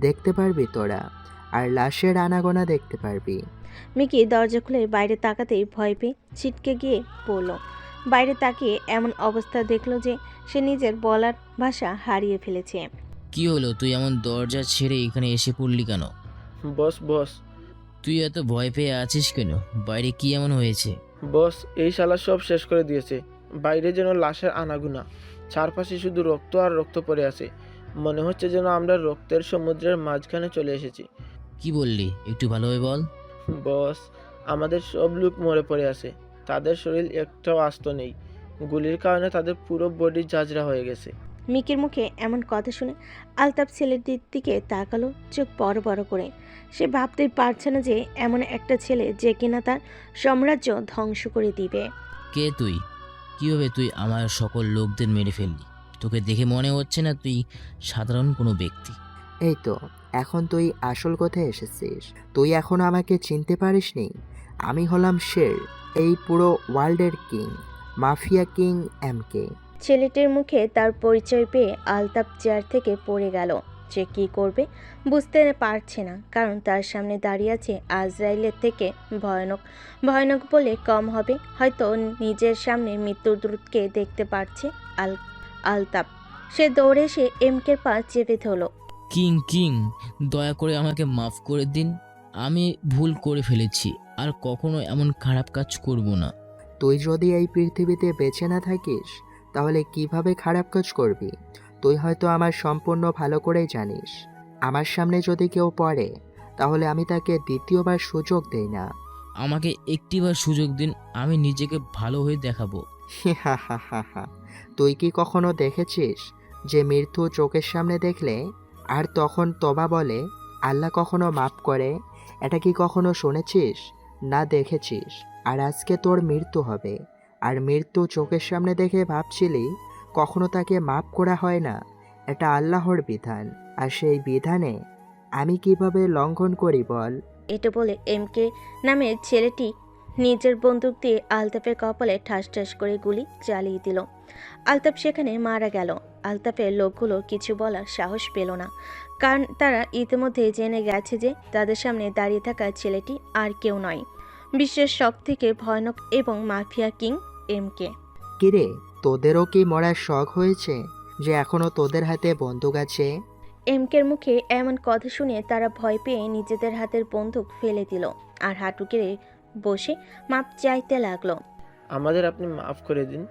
দেখতে পারবি তোরা, আর লাশের আনাগোনা দেখতে পারবি। মিকি দরজা খুলে বাইরে তাকাতেই ভয় পেয়ে ছিটকে গিয়ে পড়ল। বাইরে তাকিয়ে এমন অবস্থা দেখলো যে সে নিজের বলার ভাষা হারিয়ে ফেলেছে। কি হলো, তুই এমন দরজা ছেড়ে এখানে এসে পড়লি কেন? বস বস তুই এত ভয় পেয়ে আছিস কেন? বাইরে কি এমন হয়েছে? বস, এই শালা সব শেষ করে দিয়েছে। বাইরে যেন লাশের আনাগুনা, চারপাশে শুধু রক্ত আর রক্ত পড়ে আছে। মনে হচ্ছে যেন আমরা রক্তের সমুদ্রের মাঝখানে চলে এসেছি। কি বললি, একটু ভালোভাবে বল। বস, আমাদের সব লোক মরে পড়ে আছে। তাদের শরীর একটাও আস্ত নেই। গুলির কারণে তাদের পুরো বডি ঝাঁঝরা হয়ে গেছে। মিকির মুখে এমন কথা শুনে আলতাফ ছেলেটির দিকে তাকালো চোখ বড় বড় করে। সে ভাবতেই পারছে না যে এমন একটা ছেলে যে কিনা তার সাম্রাজ্য ধ্বংস করে দিবে। কে তুই? কিভাবে তুই আমার সকল লোকদের মেরে ফেললি? তোকে দেখে মনে হচ্ছে না তুই সাধারণ কোনো ব্যক্তি। এই তো, এখন তুই আসল কথায় এসেছিস। তুই এখন আমাকে চিনতে পারিসনি। আমি হলাম শের, এই পুরো ওয়ার্ল্ডের কিং, মাফিয়া কিং MK। ছেলেটির মুখে তার পরিচয় পেয়ে আলতাফ চেয়ার থেকে পড়ে গেল। সে কি করবে বুঝতে পারছে না, কারণ তার সামনে দাঁড়িয়ে আছে আজরাইলের থেকে ভয়ানক। ভয়ানক বলে কম হবে, হয়তো নিজের সামনে মৃত্যুদূতকে দেখতে পারছে আলতাফ। সে দৌড়ে এসে এমকের পা চেপে ধরল। কিং কিং, দয়া করে আমাকে মাফ করে দিন। আমি ভুল করে ফেলেছি, আর কখনো এমন খারাপ কাজ করব না। তুই যদি এই পৃথিবীতে বেঁচে না থাকিস তাহলে কিভাবে খারাপ কাজ করবি? তুই হয়তো আমার সম্পূর্ণ ভালো করেই জানিস। আমার সামনে যদি কেউ পড়ে তাহলে আমি তাকে দ্বিতীয়বার সুযোগ দেই না। আমাকে একটিবার সুযোগ দিন, আমি নিজেকে ভালো হয়ে দেখাবো। তুই কি কখনো দেখেছিস যে মৃত্যু চোখের সামনে দেখলে আর তখন তবা বলে, আল্লাহ কখনো মাফ করে? এটা কি কখনো শুনেছিস? না দেখেছিস। আর আজকে তোর মৃত্যু হবে, আর মৃত্যু চোখের সামনে দেখে ভাবছিলি কখনো তাকে মাফ করা হয় না। এটা আল্লাহর বিধান, আর সেই বিধানে আমি কিভাবে লঙ্ঘন করি বল? এটা বলে এমকে নামের ছেলেটি নিজের বন্দুক দিয়ে আলতাফের কপালে ঠাস ঠাস করে গুলি চালিয়ে দিল। আলতাফ সেখানে মারা গেল। আলতাফের লোকগুলো কিছু বলার সাহস পেল না, কারণ তারা ইতিমধ্যে জেনে গেছে যে তাদের সামনে দাঁড়িয়ে থাকা ছেলেটি আর কেউ নয়, বিশ্বের সবথেকে ভয়ানক এবং মাফিয়া কিং এমকে। কিরে, তোদেরও কি মরার শখ হয়েছে যে এখনো তোদের হাতে বন্দুক আছে? এমকের মুখে এমন কথা শুনে তারা ভয় পেয়ে নিজেদের হাতের বন্দুক ফেলে দিল আর হাঁটু গেড়ে বসে মাপ চাইতে লাগলো। আমাদের আপনি মাফ করে দিন,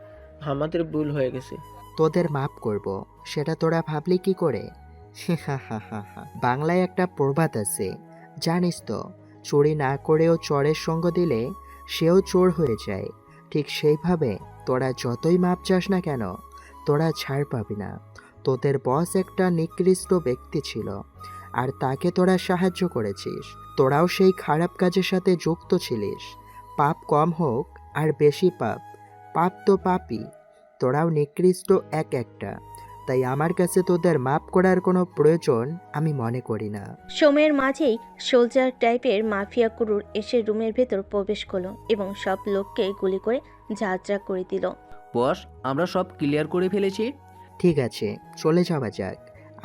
আমাদের ভুল হয়ে গেছে। তোদের মাপ করব সেটা তোরা ভাবলি কি করে? বাংলায় একটা প্রবাদ আছে, জানিস তো, চুরি না করেও চোরের সঙ্গ দিলে সেও চোর হয়ে যায়। ঠিক সেইভাবে তোরা যতই মাপ চাস না কেন, তোরা ছাড় পাবি না। তোদের বস একটা নিকৃষ্ট ব্যক্তি ছিল, আর তাকে তোরা সাহায্য করেছিস। তোরাও সেই খারাপ কাজের সাথে যুক্ত ছিলিস। পাপ কম হোক আর বেশি পাপ, পাপ তো পাপই। তোরাও নিকৃষ্ট এক একটা। তাই আমার কাছে তোদের মাপ করার কোনো প্রয়োজন আমি মনে করি না। সময়ের মাঝেই সোলজার টাইপের মাফিয়া ক্রুর এসে রুমের ভেতর প্রবেশ করলো এবং সব লোককে গুলি করে ঝাঁঝরা করে দিল। বস, আমরা সব ক্লিয়ার করে ফেলেছি। ঠিক আছে, চলে যাওয়া যাক।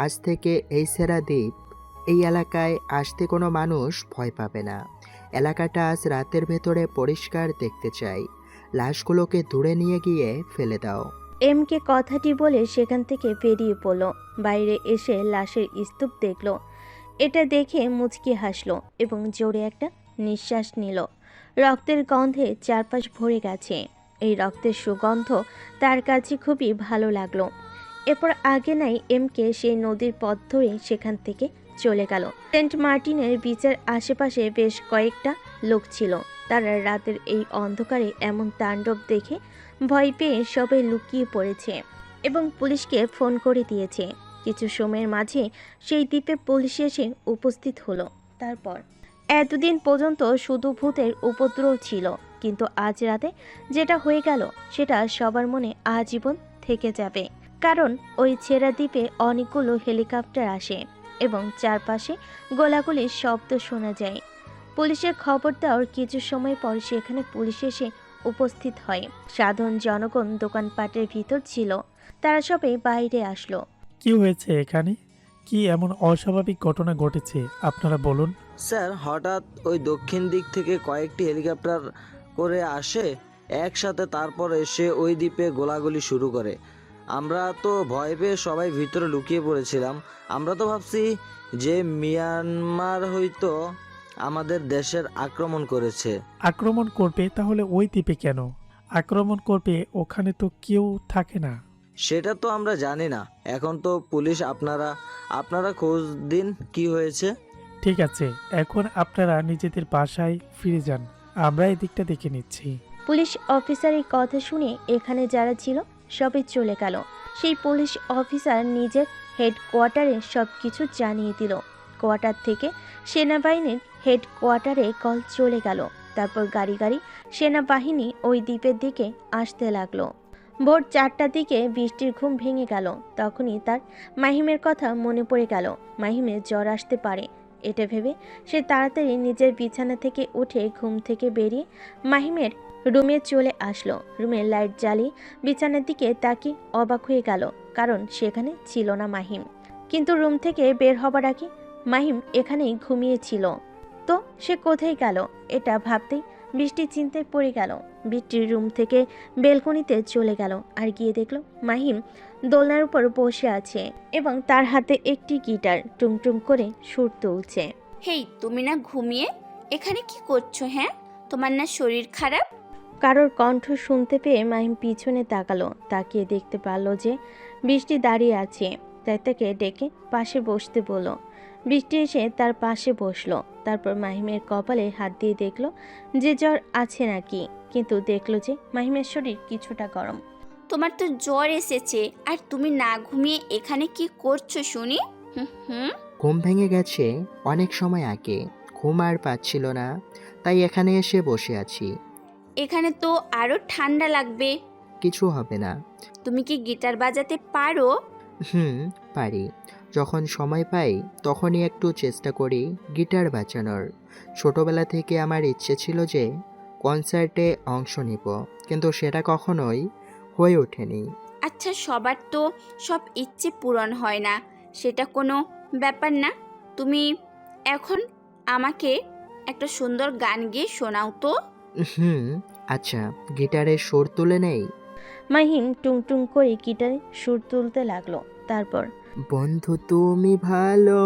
আজ থেকে এই সেরা দ্বীপ, এই এলাকায় আসতে কোনো মানুষ ভয় পাবে না। এলাকাটা আজ রাতের ভেতরে পরিষ্কার দেখতে চাই। লাশগুলোকে দূরে নিয়ে গিয়ে ফেলে দাও। এমকে কথাটি বলে সেখান থেকে বেরিয়ে পড়ল। বাইরে এসে লাশের স্তূপ দেখল। এটা দেখে মুচকি হাসলো এবং জোরে একটা নিঃশ্বাস নিল। রক্তের গন্ধে চারপাশ ভরে গেছে। এই রক্তের সুগন্ধ তার কাছে খুবই ভালো লাগলো। এরপর আগে নাই এমকে সেই নদীর পথ ধরে সেখান থেকে চলে গেল। সেন্ট মার্টিনের বিচের আশেপাশে বেশ কয়েকটা লোক ছিল। তারা রাতের এই অন্ধকারে এমন তাণ্ডব দেখে ভয় পেয়ে সবাই লুকিয়ে পড়েছে এবং পুলিশকে ফোন করে দিয়েছে। কিছু সময়ের মাঝে সেই দ্বীপে পুলিশ এসে উপস্থিত হলো। তারপর এতদিন পর্যন্ত শুধু ভূতের উপদ্রব ছিল, কিন্তু আজ রাতে যেটা হয়ে গেল সেটা সবার মনে আজীবন থেকে যাবে। কারণ ওই ছেঁড়া দ্বীপে অনেকগুলো হেলিকপ্টার আসে এবং চারপাশে গোলাগুলির শব্দ শোনা যায়। পুলিশের খবর দেওয়ার কিছু সময় পর সেখানে পুলিশ এসে উপস্থিত হয়। সাধারণ জনগণ দোকানপাটের ভিতর ছিল। তারা সবাই বাইরে আসলো। কি হয়েছে এখানে? কি এমন অস্বাভাবিক ঘটনা ঘটেছে আপনারা বলুন। স্যার, হঠাৎ ওই দক্ষিণ দিক থেকে কয়েকটি হেলিকপ্টার করে আসে একসাথে, তারপর এসে ওই দ্বীপে গোলাগুলি শুরু করে। আমরা তো ভয় পেয়ে সবাই ভিতরে লুকিয়ে পড়েছিলাম। আমরা তো ভাবছি যে মিয়ানমার হয়তো আমাদের দেশের আক্রমণ করেছে। আক্রমণ করবে তাহলে ওই দ্বীপে কেন আক্রমণ করবে? ওখানে তো কেউ থাকে না। সেটা তো আমরা জানি না। এখন তো পুলিশ, আপনারা খোঁজ দিন কি হয়েছে। ঠিক আছে, এখন আপনারা নিজেদের বাসায় ফিরে যান, আমরা এদিকটা দেখে নিচ্ছি। পুলিশ অফিসারের কথা শুনে এখানে যারা ছিল সবাই চলে গেল। সেই পুলিশ অফিসার নিজের হেডকোয়ার্টারে সব কিছু জানিয়ে দিল। কোয়ার্টার থেকে সেনাবাহিনীর হেডকোয়ার্টারে কল চলে গেল। তারপর গাড়ি গাড়ি সেনাবাহিনী ওই দ্বীপের দিকে আসতে লাগলো। ভোর 4টার দিকে বৃষ্টির ঘুম ভেঙে গেল। তখনই তার মাহিমের কথা মনে পড়ে গেল। মাহিমের জ্বর আসতে পারে এটা ভেবে সে তাড়াতাড়ি নিজের বিছানা থেকে উঠে ঘুম থেকে বেরিয়ে মাহিমের রুমে চলে আসলো। রুমের লাইট জ্বালিয়ে বিছানার দিকে তাকিয়ে অবাক হয়ে গেল, কারণ সেখানে ছিল না মাহিম। কিন্তু রুম থেকে বের হবার আগে মাহিম এখানেই ঘুমিয়েছিল। তো সে কোথায় গেল এটা ভাবতেই বৃষ্টি চিন্তায় পড়ে গেল। বৃষ্টির রুম থেকে বেলকনিতে চলে গেল আর গিয়ে দেখল মাহিম দোলনার উপর বসে আছে এবং তার হাতে একটি গিটার টুংটুং করে সুর তুলছে। হেই, তুমি না ঘুমিয়ে এখানে কি করছো? হ্যাঁ, তোমার না শরীর খারাপ? কারোর কণ্ঠ শুনতে পেয়ে মাহিম পিছনে তাকালো। তাকিয়ে দেখতে পারল যে বৃষ্টি দাঁড়িয়ে আছে। তাই তাকে ডেকে পাশে বসতে বলল। বৃষ্টি এসে তার পাশে বসলো। তারপর মাহিমের কপালে হাত দিয়ে দেখলো যে জ্বর আছে নাকি, কিন্তু দেখলো যে মাহিমের শরীর কিছুটা গরম। তোমার তো জ্বর এসেছে আর তুমি না ঘুমিয়ে এখানে কি করছো শুনি? হুম। ঘুম ভেঙে গেছে অনেক সময় আগে, ঘুম আর পাচ্ছিল না, তাই এখানে এসে বসে আছি। এখানে তো আরো ঠান্ডা লাগবে। কিছু হবে না। তুমি কি গিটার বাজাতে পারো? পারি। যখন সময় পাই তখনই একটু চেষ্টা করি গিটার বাজানোর। ছোটবেলা থেকে আমার ইচ্ছে ছিল যে কনসার্টে অংশ নিব, কিন্তু সেটা কখনোই হয়ে ওঠেনি। আচ্ছা, সবার তো সব ইচ্ছে পূরণ হয় না, সেটা কোনো ব্যাপার না। তুমি এখন আমাকে একটা সুন্দর গান গিয়ে শোনাও তো। আচ্ছা, গিটারে সুর তুলে নেই। মাহিম টুংটুং করে গিটারে সুর তুলতে লাগলো। তারপর বন্ধু তুমি ভালো,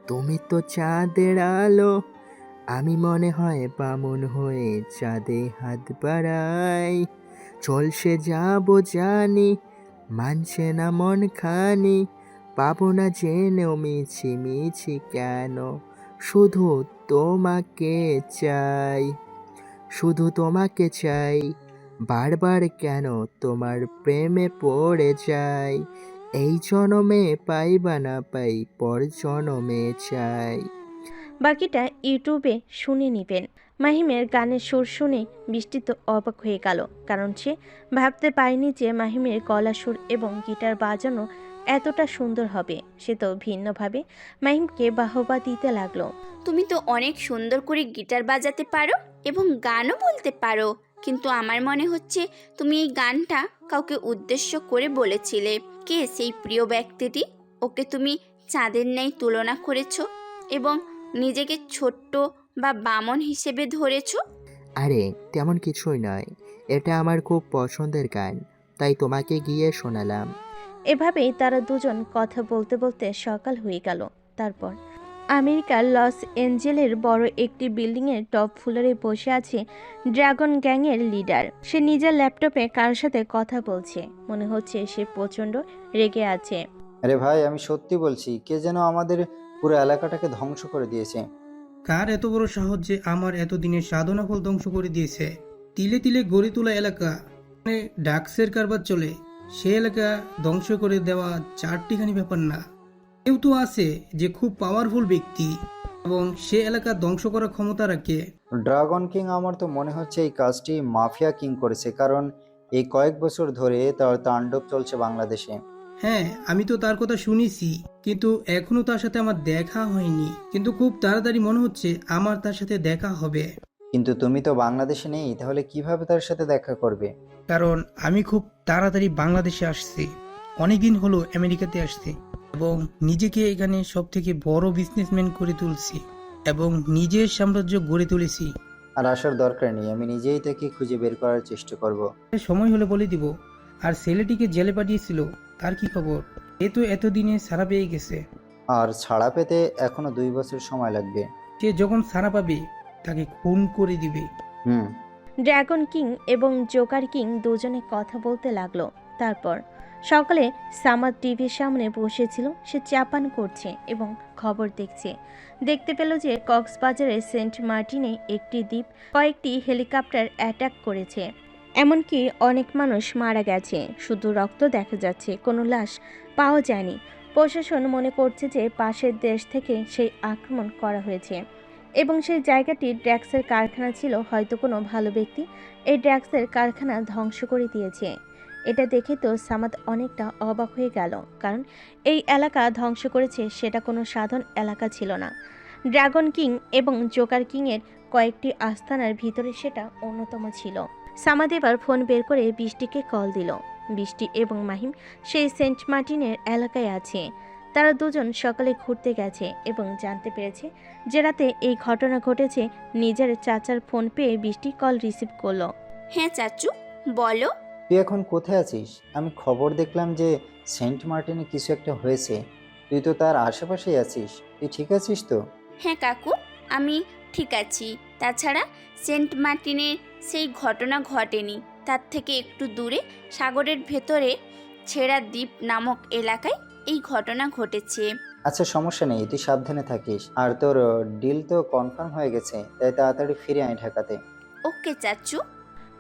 তুমি তো চাঁদের আলো, আমি মনে হয় বামন হয়ে চাঁদে হাত বাড়াই, চলছে যাবো জানি, মানছে না মন খানি, পাবো না জেনেও মিছি মিছি কেন, শুধু তোমাকে চাই, শুধু তোমাকে চাই, বারবার কেন তোমার প্রেমে পড়ে যাই, এই জনমে পাই বা না পাই, পর জনমে চাই। বাকিটা ইউটিউবে শুনে নেবেন। মাহিমের গানের সুর শুনে বৃষ্টি তো অবাক হয়ে গেল, কারণ সে ভাবতে পারেনি যে মাহিমের গলা সুর এবং গিটার বাজানো এতটা সুন্দর হবে। সে তো ভিন্নভাবে মাহিমকে বাহবা দিতে লাগলো। তুমি তো অনেক সুন্দর করে গিটার বাজাতে পারো এবং গানও বলতে পারো, কিন্তু আমার মনে হচ্ছে তুমি এই গানটা কাউকে উদ্দেশ্য করে বলেছিলে। কে সেই প্রিয় ব্যক্তিটি? ওকে তুমি চাঁদের ন্যায় তুলনা করেছো এবং নিজেকে ছোট্ট বা বামন হিসেবে ধরেছো। আরে তেমন কিছুই নয়, এটা আমার খুব পছন্দের গান, তাই তোমাকে গিয়ে শোনালাম। এভাবেই তারা দুজন কথা বলতে বলতে সকাল হয়ে গেল। তারপর আমেরিকার লস এঞ্জেলের বড় একটি বিল্ডিংয়ের টপ ফ্লোরে বসে আছে ড্রাগন গ্যাংয়ের লিডার। সে নিজের ল্যাপটপে কারোর সাথে কথা বলছে। মনে হচ্ছে সে প্রচণ্ড রেগে আছে। আরে ভাই, আমি সত্যি বলছি, কে যেন আমাদের পুরো এলাকাটাকে ধ্বংস করে দিয়েছে। কার এত বড় সাহস যে আমার এতদিনের সাধনা ফল ধ্বংস করে দিয়েছে? তিলে তিলে গড়ে তোলা এলাকা, ড্রাগসের কারবার চলে, সে এলাকা ধ্বংস করে দেওয়া চারটিখানি ব্যাপার না। কেউ তো আছে যে খুব পাওয়ারফুল ব্যক্তি এবং সে এলাকা ধ্বংস করার ক্ষমতা রাখে। ড্রাগন কিং, আমার তো মনে হচ্ছে এই কাজটি মাফিয়া কিং করেছে, কারণ এই কয়েক বছর ধরে তার তাণ্ডব চলছে বাংলাদেশে। হ্যাঁ, আমি তো তার কথা শুনেছি, কিন্তু এখনো তার সাথে আমার দেখা হয়নি। কিন্তু খুব তাড়াতাড়ি মনে হচ্ছে আমার তার সাথে দেখা হবে। কিন্তু তুমি তো বাংলাদেশে নেই, তাহলে কিভাবে তার সাথে দেখা করবে? কারণ আমি খুব তাড়াতাড়ি বাংলাদেশে আসছি, অনেকদিন হলো আমেরিকাতে আসছি এবং নিজেকে এখানে সব থেকে বড় বিজনেসম্যান করে তুলছি এবং নিজের সাম্রাজ্য গড়ে তুলেছি। আর আসার দরকার নেই, আমি নিজেই তাকে খুঁজে বের করার চেষ্টা করব। সময় হলে বলে দিব। আর ছেলেটিকে জেলে পাঠিয়েছিল, তার কি খবর? এ তো এতদিনে ছাড়া পেয়ে গেছে। আর ছাড়া পেতে এখনো 2 বছর সময় লাগবে। সে যখন ছাড়া পাবে তাকে খুন করে দিবে। ড্রাগন কিং এবং জোকার কিং দুজনে কথা বলতে লাগলো। তারপর সকালে সামাদ টিভির সামনে বসেছিল। সে চা পান করছে এবং খবর দেখছে। দেখতে পেল যে কক্সবাজারের সেন্ট মার্টিনে একটি দ্বীপ কয়েকটি হেলিকপ্টার অ্যাটাক করেছে। এমনকি অনেক মানুষ মারা গেছে, শুধু রক্ত দেখা যাচ্ছে, কোনো লাশ পাওয়া যায়নি। প্রশাসন মনে করছে যে পাশের দেশ থেকে সেই আক্রমণ করা হয়েছে এবং সেই জায়গাটি ড্রাগসের কারখানা ছিল। হয়তো কোনো ভালো ব্যক্তি এই ড্রাগসের কারখানা ধ্বংস করে দিয়েছে। এটা দেখে তো সামাদ অনেকটা অবাক হয়ে গেল, কারণ এই এলাকা ধ্বংস করেছে সেটা কোনো সাধারণ এলাকা ছিল না। ড্রাগন কিং এবং জোকার কিংয়ের কয়েকটি আস্তানার ভিতরে সেটা অন্যতম ছিল। সামাদ এবার ফোন বের করে বৃষ্টিকে কল দিল। বৃষ্টি এবং মাহিম সেই সেন্ট মার্টিনের এলাকায় আছে। তারা দুজন সকালে ঘুরতে গেছে এবং জানতে পেরেছে যে রাতে এই ঘটনা ঘটেছে। নিজের চাচার ফোন পেয়ে বৃষ্টি কল রিসিভ করলো। হ্যাঁ চাচু, বলো। তুই এখন কোথায় আছিস? আমি খবর দেখলাম যে সেন্ট মার্টিনে কিছু একটা হয়েছে। তুই তো তার আশেপাশেই আছিস, তুই ঠিক আছিস তো? হ্যাঁ কাকু, আমি ঠিক আছি। তাছাড়া সেন্ট মার্টিনের সেই ঘটনা ঘটেনি, তার থেকে একটু দূরে সাগরের ভেতরে ছেঁড়া দ্বীপ নামক এলাকায় এই ঘটনা ঘটেছে। আচ্ছা, সমস্যা নেই, তুই সাবধানে থাকিস। আর তোর ডিল তো কনফার্ম হয়ে গেছে, তাই তাড়াতাড়ি ফিরে আয় ঢাকাতে। ওকে চাচু।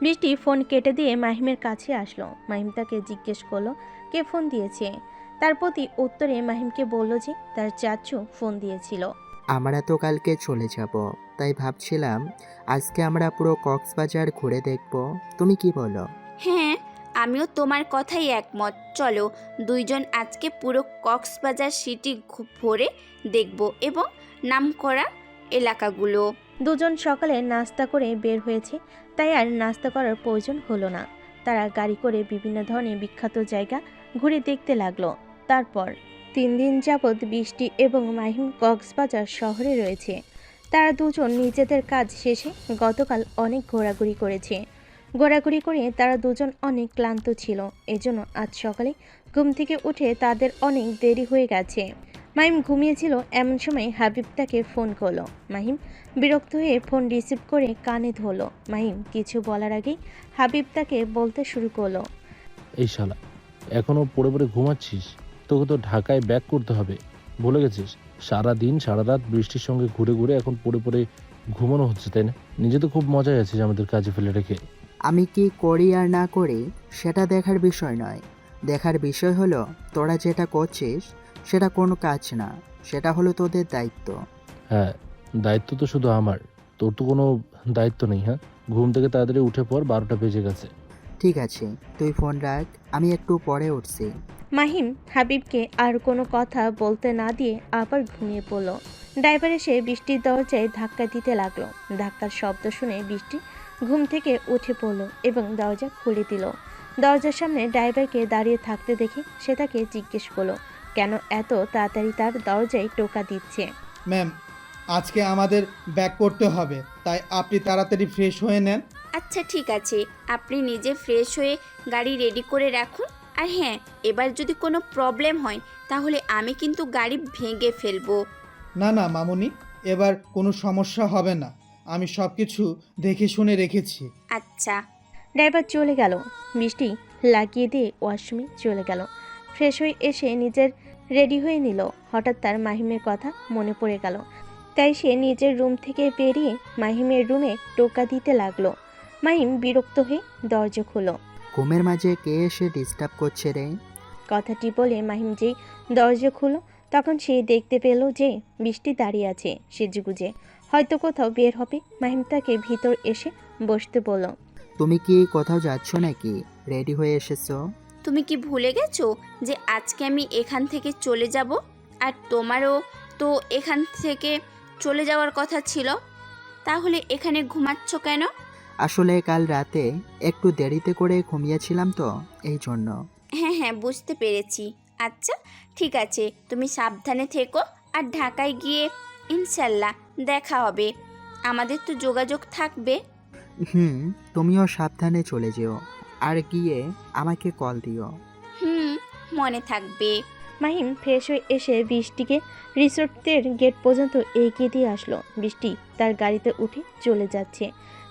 বৃষ্টি ফোন কেটে দিয়ে মাহিমের কাছে আসলো। মাহিম তাকে জিজ্ঞেস করলো কে ফোন দিয়েছে। তার প্রতি উত্তরে মাহিমকে বলল যে তার চাচু ফোন দিয়েছিল। আমরা তো কালকে চলে যাব, তাই ভাবছিলাম আজকে আমরা পুরো কক্সবাজার ঘুরে দেখব। তুমি কি বলো? হ্যাঁ, আমিও তোমার কথাই একমত। চলো দুইজন আজকে পুরো কক্সবাজার সিটি ঘুরে দেখব এবং নামকরা এলাকাগুলো। দুজন সকালে নাস্তা করে বের হয়েছে, তাই আর নাস্তা করার প্রয়োজন হলো না। তারা গাড়ি করে বিভিন্ন ধরনের বিখ্যাত জায়গা ঘুরে দেখতে লাগলো। তারপর 3 দিন যাবৎ বৃষ্টি এবং মাহিম কক্সবাজার শহরে রয়েছে। তারা দুজন নিজেদের কাজ শেষে গতকাল অনেক ঘোরাঘুরি করেছে। ঘোরাঘুরি করে তারা দুজন অনেক ক্লান্ত ছিল, এজন্য আজ সকালে ঘুম থেকে উঠে তাদের অনেক দেরি হয়ে গেছে। মাহিম ঘুমিয়েছিল, এমন সময় হাবিব তাকে ফোন করলো। মাহিম বিরক্ত হয়ে ফোন রিসিভ করে কানে ধরলো। মাহিম কিছু বলার আগেই হাবিব তাকে বলতে শুরু করলো, এই শালা এখনো পড়ে পড়ে ঘুমাচ্ছিস? তোকে তো ঢাকায় ব্যাক করতে হবে, ভুলে গেছিস? সারা দিন সারা রাত বৃষ্টির সঙ্গে ঘুরে ঘুরে এখন পড়ে পড়ে ঘুমানো হচ্ছে, তাই না? নিজে তো খুব মজায় আছিস আমাদের কাজে ফেলে রেখে। আমি কি করি আর না করি সেটা দেখার বিষয় নয়, দেখার বিষয় হলো তোরা যেটা করছিস সেটা কোনো কাজ না, সেটা হলো তোদের দায়িত্ব। হ্যাঁ, দায়িত্ব তো শুধু আমার, তোর তো কোনো দায়িত্ব নেই। হ্যাঁ, ঘুম থেকে তাড়াতাড়ি উঠে পর, 12টা বেজে গেছে। ঠিক আছে, তুই ফোন রাখ, আমি একটু পরে উঠছি। মাহিম হাবিবকে আর কোনো কথা বলতে না দিয়ে আবার ঘুমিয়ে পড়ল। ড্রাইভার এসে বৃষ্টির দরজায় ধাক্কা দিতে লাগলো। ধাক্কার শব্দ শুনে বৃষ্টি ঘুম থেকে উঠে পড়ল এবং দরজা খুলে দিল। দরজার সামনে ড্রাইভারকে দাঁড়িয়ে থাকতে দেখে সে তাকে জিজ্ঞেস করলো কেন এত তাড়াতাড়ি তার দরজায় টোকা দিচ্ছে। ম্যাম, আজকে আমাদের ব্যাক করতে হবে, তাই আপনি তাড়াতাড়ি ফ্রেশ হয়ে নেন। আচ্ছা ঠিক আছে, আপনি নিজে ফ্রেশ হয়ে গাড়ি রেডি করে রাখুন। আর হ্যাঁ, এবার যদি কোনো প্রবলেম হয় তাহলে আমি কিন্তু গাড়ি ভেঙে ফেলবো। না না মামুনি, এবার কোনো সমস্যা হবে না, আমি সব কিছু দেখে শুনে রেখেছি। আচ্ছা। ড্রাইভার চলে গেল। বৃষ্টি লাগিয়ে দিয়ে ওয়াশরুমে চলে গেল। ফ্রেশ হয়ে এসে নিজের রেডি হয়ে নিল। হঠাৎ তার মাহিমের কথা মনে পড়ে গেল, তাই সে নিজের রুম থেকে বেরিয়ে মাহিমের রুমে টোকা দিতে লাগলো। মাহিম বিরক্ত হয়ে দরজা খুলো। ঘুমের মাঝে কে এসে ডিস্টার্ব করছে রে? কথাটি বলে মাহিম যেই দরজা খুলো তখন সে দেখতে পেল যে বৃষ্টি দাঁড়িয়ে আছে সেজেগুজে, হয়তো কোথাও বের হবে। মাহিম তাকে ভিতর এসে বসতে বলল। তুমি কি কোথাও যাচ্ছ নাকি? রেডি হয়ে এসেছো? তুমি কি ভুলে গেছো যে আজকে আমি এখান থেকে চলে যাব? আর তোমারও তো এখান থেকে চলে যাওয়ার কথা ছিল, তাহলে এখানে ঘুমাচ্ছ কেন? আসলে কাল রাতে একটু দেরিতে করে ঘুমিয়েছিলাম তো, এই জন্য। হ্যাঁ হ্যাঁ, বুঝতে পেরেছি। আচ্ছা ঠিক আছে, তুমি সাবধানে থেকো। আর ঢাকায় গিয়ে ইনশাল্লাহ দেখা হবে, আমাদের তো যোগাযোগ থাকবে। তুমিও সাবধানে চলে যেও, আর গিয়ে আমাকে কল দিও। মনে থাকবে। মাহিম ফ্রেশ হয়ে এসে বৃষ্টিকে রিসোর্টের গেট পর্যন্ত এগিয়ে দিয়ে আসলো। বৃষ্টি তার গাড়িতে উঠে চলে যাচ্ছে,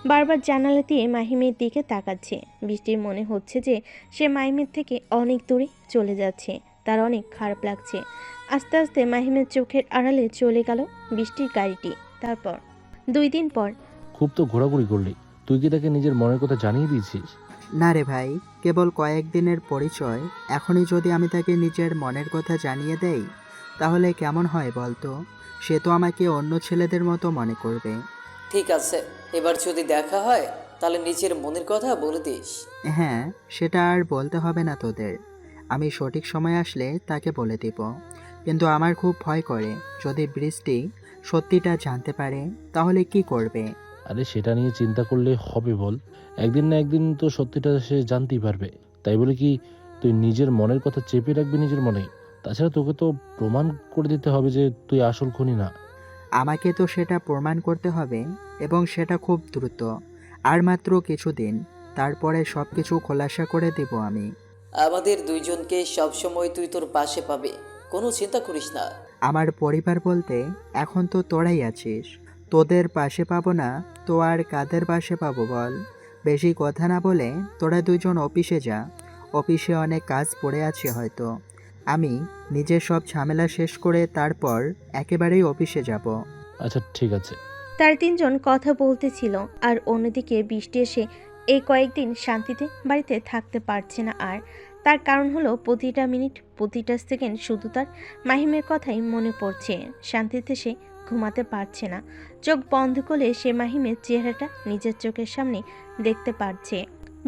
বারবার জানালা দিয়ে মাহিমের দিকে তাকাচ্ছে। বৃষ্টির মনে হচ্ছে যে সে মাহিমের থেকে অনেক দূরে চলে যাচ্ছে, তার অনেক খারাপ লাগছে। আস্তে আস্তে মাহিমের চোখের আড়ালে চলে গেল বৃষ্টির গাড়িটি। তারপর 2 দিন পর। খুব তো ঘোরাঘুরি করলি, তুই কি তাকে নিজের মনের কথা জানিয়ে দিয়েছিস? না রে ভাই, কেবল কয়েকদিনের পরিচয়, এখনই যদি আমি তাকে নিজের মনের কথা জানিয়ে দেই তাহলে কেমন হয় বলতো? সে তো আমাকে অন্য ছেলেদের মতো মনে করবে। ঠিক আছে, এবার যদি দেখা হয় তাহলে নিজের মনের কথা বলে দিস। হ্যাঁ, সেটা আর বলতে হবে না তোদের, আমি সঠিক সময় আসলে তাকে বলে দিব। কিন্তু আমার খুব ভয় করে, যদি বৃষ্টি সত্যিটা জানতে পারে তাহলে কি করবে? আরে সেটা নিয়ে চিন্তা করলে হবে বল? একদিন না একদিন তো সত্যিটা সে জানতেই পারবে। তাই বলে কি তুই নিজের মনের কথা চেপে রাখবি নিজের মনে? তাছাড়া তোকে তো প্রমাণ করে দিতে হবে যে তুই আসল খুনি না। আমাকে তো সেটা প্রমাণ করতে হবে, এবং সেটা খুব দ্রুত। আর মাত্র কিছুদিন, তারপরে সব কিছু খোলাসা করে দেব আমি। আমাদের দুইজনকে সবসময় তুই তোর পাশে পাবে, কোনো চিন্তা করিস না। আমার পরিবার বলতে এখন তো তোরাই আছিস, তোদের পাশে পাবো না তো আর কাদের পাশে পাবো বল? বেশি কথা না বলে তোরা দুজন অফিসে যা, অফিসে অনেক কাজ পড়ে আছে হয়তো। আমি নিজের সব ঝামেলা শেষ করে তারপর একেবারেই অফিসে যাব। আচ্ছা ঠিক আছে। তার 3 জন কথা বলতেছিল, আর অন্যদিকে বৃষ্টি এসে এই কয়েকদিন শান্তিতে বাড়িতে থাকতে পারছে না। আর তার কারণ হলো প্রতিটা মিনিট প্রতিটা সেকেন্ড শুধু তার মাহিমের কথাই মনে পড়ছে। শান্তিতে সে ঘুমাতে পারছে না। চোখ বন্ধ করলে সে মাহিমের চেহারাটা নিজের চোখের সামনে দেখতে পারছে।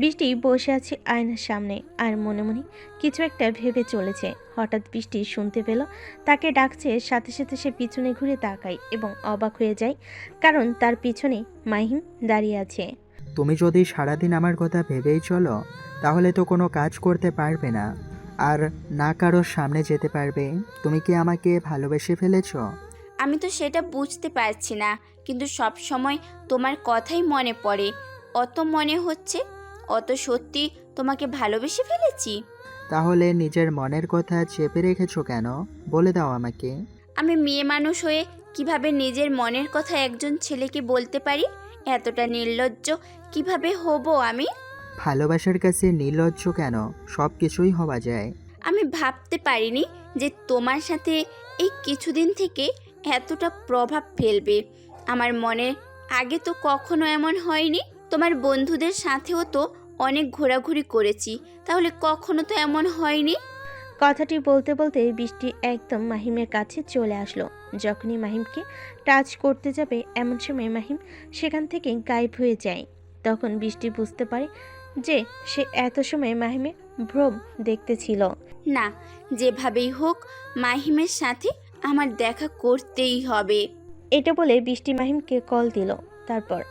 বৃষ্টি বসে আছে আয়নার সামনে আর মনে মনে কিছু একটা ভেবে চলেছে। হঠাৎ বৃষ্টি শুনতে পেল তাকে ডাকছে, সাথে সাথে সে পিছনে ঘুরে তাকায় এবং অবাক হয়ে যায়, কারণ তার পিছনে মাহিম দাঁড়িয়ে আছে। তুমি যদি সারাদিন আমার কথা ভেবেই চলো তাহলে তো কোনো কাজ করতে পারবে না, আর না কারোর সামনে যেতে পারবে। তুমি কি আমাকে ভালোবেসে ফেলেছো? আমি তো সেটা বুঝতে পারছি না, কিন্তু সব সময় তোমার কথাই মনে পড়ে। অত মনে হচ্ছে অত সত্যি তোমাকে ভালোবেসে ফেলেছি। তাহলে নিজের মনের কথা চেপে রেখেছো কেন? বলে দাও আমাকে। আমি মেয়ে মানুষ হয়ে কিভাবে নিজের মনের কথা একজন ছেলেকে বলতে পারি? এতটা নির্লজ্জ কিভাবে হব আমি? ভালোবাসার কাছে নির্লজ্জ কেন? সব কিছুই হওয়া যায়। আমি ভাবতে পারিনি যে তোমার সাথে এই কিছুদিন থেকে এতটা প্রভাব ফেলবে আমার মনে। আগে তো কখনো এমন হয়নি। তোমার বন্ধুদের সাথেও তো অনেক ঘোরাঘুরি করেছি, তাহলে কখনো তো এমন হয়নি। কথাটি বলতে বলতে বৃষ্টি একদম মাহিমের কাছে চলে আসলো। যখনই মাহিমকে টাচ করতে যাবে এমন সময় মাহিম সেখান থেকে গায়েব হয়ে যায়। তখন বৃষ্টি বুঝতে পারে যে সে এত সময় মাহিমের ভ্রম দেখতেছিল। না, যেভাবেই হোক মাহিমের সাথে আমার দেখা করতেই হবে। এটা বলে বৃষ্টি মাহিমকে কল দিল। তারপর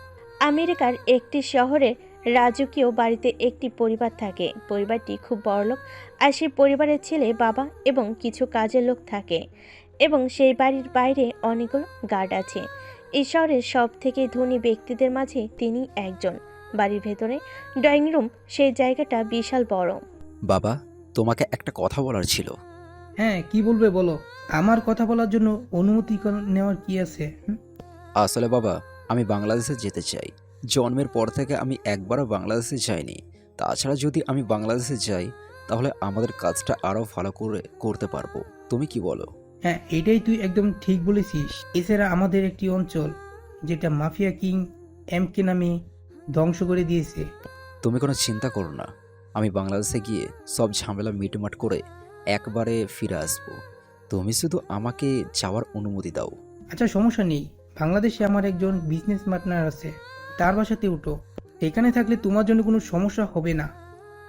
আমেরিকার একটি শহরে রাজকীয় বাড়িতে একটি পরিবার থাকে। পরিবারটি খুব বড়লোক, আর সেই পরিবারের ছেলে, বাবা এবং কিছু কাজের লোক থাকে, এবং সেই বাড়ির বাইরে অনেকগুলো গার্ড আছে। এই শহরের সব থেকে ধনী ব্যক্তিদের মাঝে তিনি একজন। বাড়ির ভেতরে ড্রয়িং রুম, সেই জায়গাটা বিশাল বড়। বাবা, তোমাকে একটা কথা বলার ছিল। হ্যাঁ, কি বলবে বলো। আমার কথা বলার জন্য অনুমতি নেওয়ার কি আছে? আসলে বাবা, আমি বাংলাদেশে যেতে চাই। জন্মের পর থেকে আমি একবারও বাংলাদেশে যাইনি। তাছাড়া যদি আমি বাংলাদেশে যাই তাহলে আমাদের কাজটা আরও ভালো করে করতে পারবো। তুমি কি বলো? হ্যাঁ, এটাই তুই একদম ঠিক বলেছিস। এছাড়া আমাদের একটি অঞ্চল যেটা মাফিয়া কিং এমকে নামে ধ্বংস করে দিয়েছে। তুমি কোনো চিন্তা করো না, আমি বাংলাদেশে গিয়ে সব ঝামেলা মিটমাট করে একবারে ফিরে আসবো। তুমি শুধু আমাকে যাওয়ার অনুমতি দাও। আচ্ছা, সমস্যা নেই। বাংলাদেশে আমার একজন বিজনেস পার্টনার আছে, তার বাসাতে উঠো। এখানে থাকলে তোমার জন্য কোনো সমস্যা হবে না।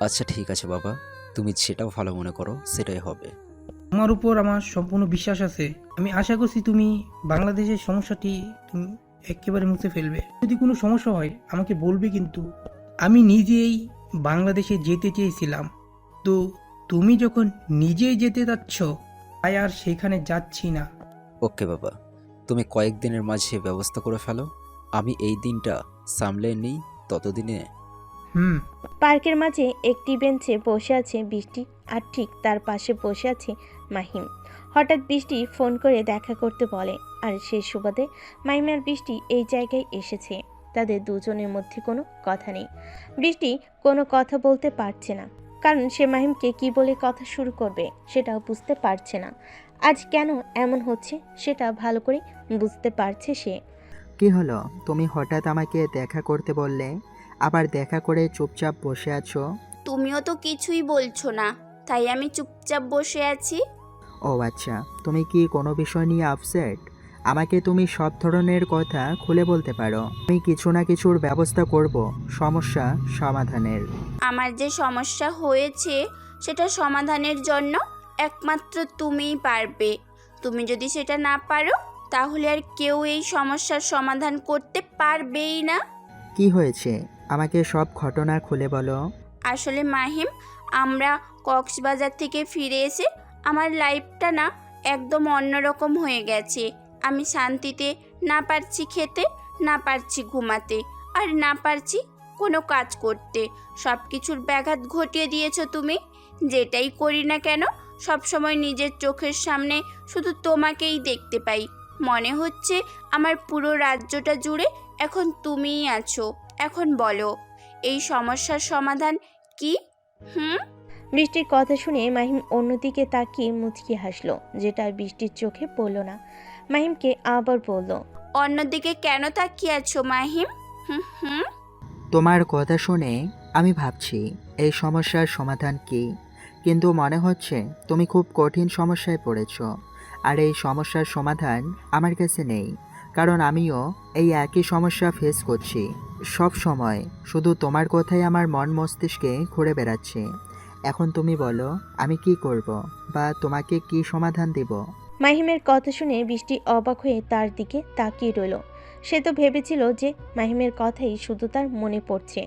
আচ্ছা ঠিক আছে বাবা, তুমি যেটা ভালো মনে করো সেটাই হবে। তোমার উপর আমার সম্পূর্ণ বিশ্বাস আছে। আমি আশা করছি তুমি বাংলাদেশের সমস্যাটি তুমি একেবারে মুছে ফেলবে। যদি কোনো সমস্যা হয় আমাকে বলবে কিন্তু। আমি নিজেই বাংলাদেশে যেতে চেয়েছিলাম, তো তুমি যখন নিজেই যেতে যাচ্ছ তাই আর সেখানে যাচ্ছি না। ওকে বাবা, তুমি কয়েকদিনের মাঝে ব্যবস্থা করে ফেলো। আমি এই দিনটা সামলে নিই, ততদিনে। পার্কের মাঝে একটি বেঞ্চে বসে আছে বৃষ্টি, আর ঠিক তার পাশে বসে আছে মাহিম। হঠাৎ বৃষ্টি ফোন করে দেখা করতে বলে, আর সেই সুবাদে মাহিম আর বৃষ্টি এই জায়গায় এসেছে। তাদের দুজনের মধ্যে কোনো কথা নেই। বৃষ্টি কোনো কথা বলতে পারছে না, কারণ সে মাহিমকে কি বলে কথা শুরু করবে সেটাও বুঝতে পারছে না। আজ কেন এমন হচ্ছে সেটা ভালো করে বুঝতে পারছে সে। কি হলো, তুমি হঠাৎ আমাকে দেখা করতে বললে, আবার দেখা করে চুপচাপ বসে আছো? তুমিও তো কিছুই বলছো না, তাই আমি চুপচাপ বসে আছি। ও আচ্ছা, তুমি কি কোনো বিষয় নিয়ে আপসেট? আমাকে তুমি সব ধরনের কথা খুলে বলতে পারো। আমি কিছু না কিছুর ব্যবস্থা করব সমস্যা সমাধানের। আমার যে সমস্যা হয়েছে সেটা সমাধানের জন্য একমাত্র তুমিই পারবে। তুমি যদি সেটা না পারো তাহলে আর কেউ এই সমস্যার সমাধান করতে পারবেই না। কি হয়েছে আমাকে সব ঘটনা খুলে বলো। আসলে মাহিম, আমরা কক্সবাজার থেকে ফিরে এসে আমার লাইফটা না একদম অন্যরকম হয়ে গেছে। আমি শান্তিতে না পারছি খেতে, না পারছি ঘুমাতে, আর না পারছি কোনো কাজ করতে। সব কিছুর ব্যাঘাত ঘটিয়ে দিয়েছো তুমি। যেটাই করি না কেন সবসময় নিজের চোখের সামনে শুধু তোমাকেই দেখতে পাই। মনে হচ্ছে আমার পুরো রাজ্যটা জুড়ে এখন তুমিই আছো। এখন বলো, এই সমস্যার সমাধান কি? বৃষ্টির কথা শুনে মাহিম অন্যদিকে তাকিয়ে মুচকি হাসলো, যেটা বৃষ্টির চোখে পড়ল না। মাহিমকে আবার বলল, অন্যদিকে কেন তাকিয়ে আছো মাহিম? তোমার কথা শুনে আমি ভাবছি এই সমস্যার সমাধান কি, কিন্তু মনে হচ্ছে তুমি খুব কঠিন সমস্যায় পড়েছ। আর এই সমস্যার সমাধান আমার কাছে নেই, কারণ আমিও এই একই সমস্যা ফেস করছি। সব সময় শুধু তোমার কথাই আমার মন মস্তিষ্কে ঘুরে বেড়াচ্ছে। এখন তুমি বলো আমি কি করব, বা তোমাকে কি সমাধান দেব? মাহিমের কথা শুনে বৃষ্টি অবাক হয়ে তার দিকে তাকিয়ে রইল। সে তো ভেবেছিল যে মাহিমের কথাই শুধু তার মনে পড়ছে,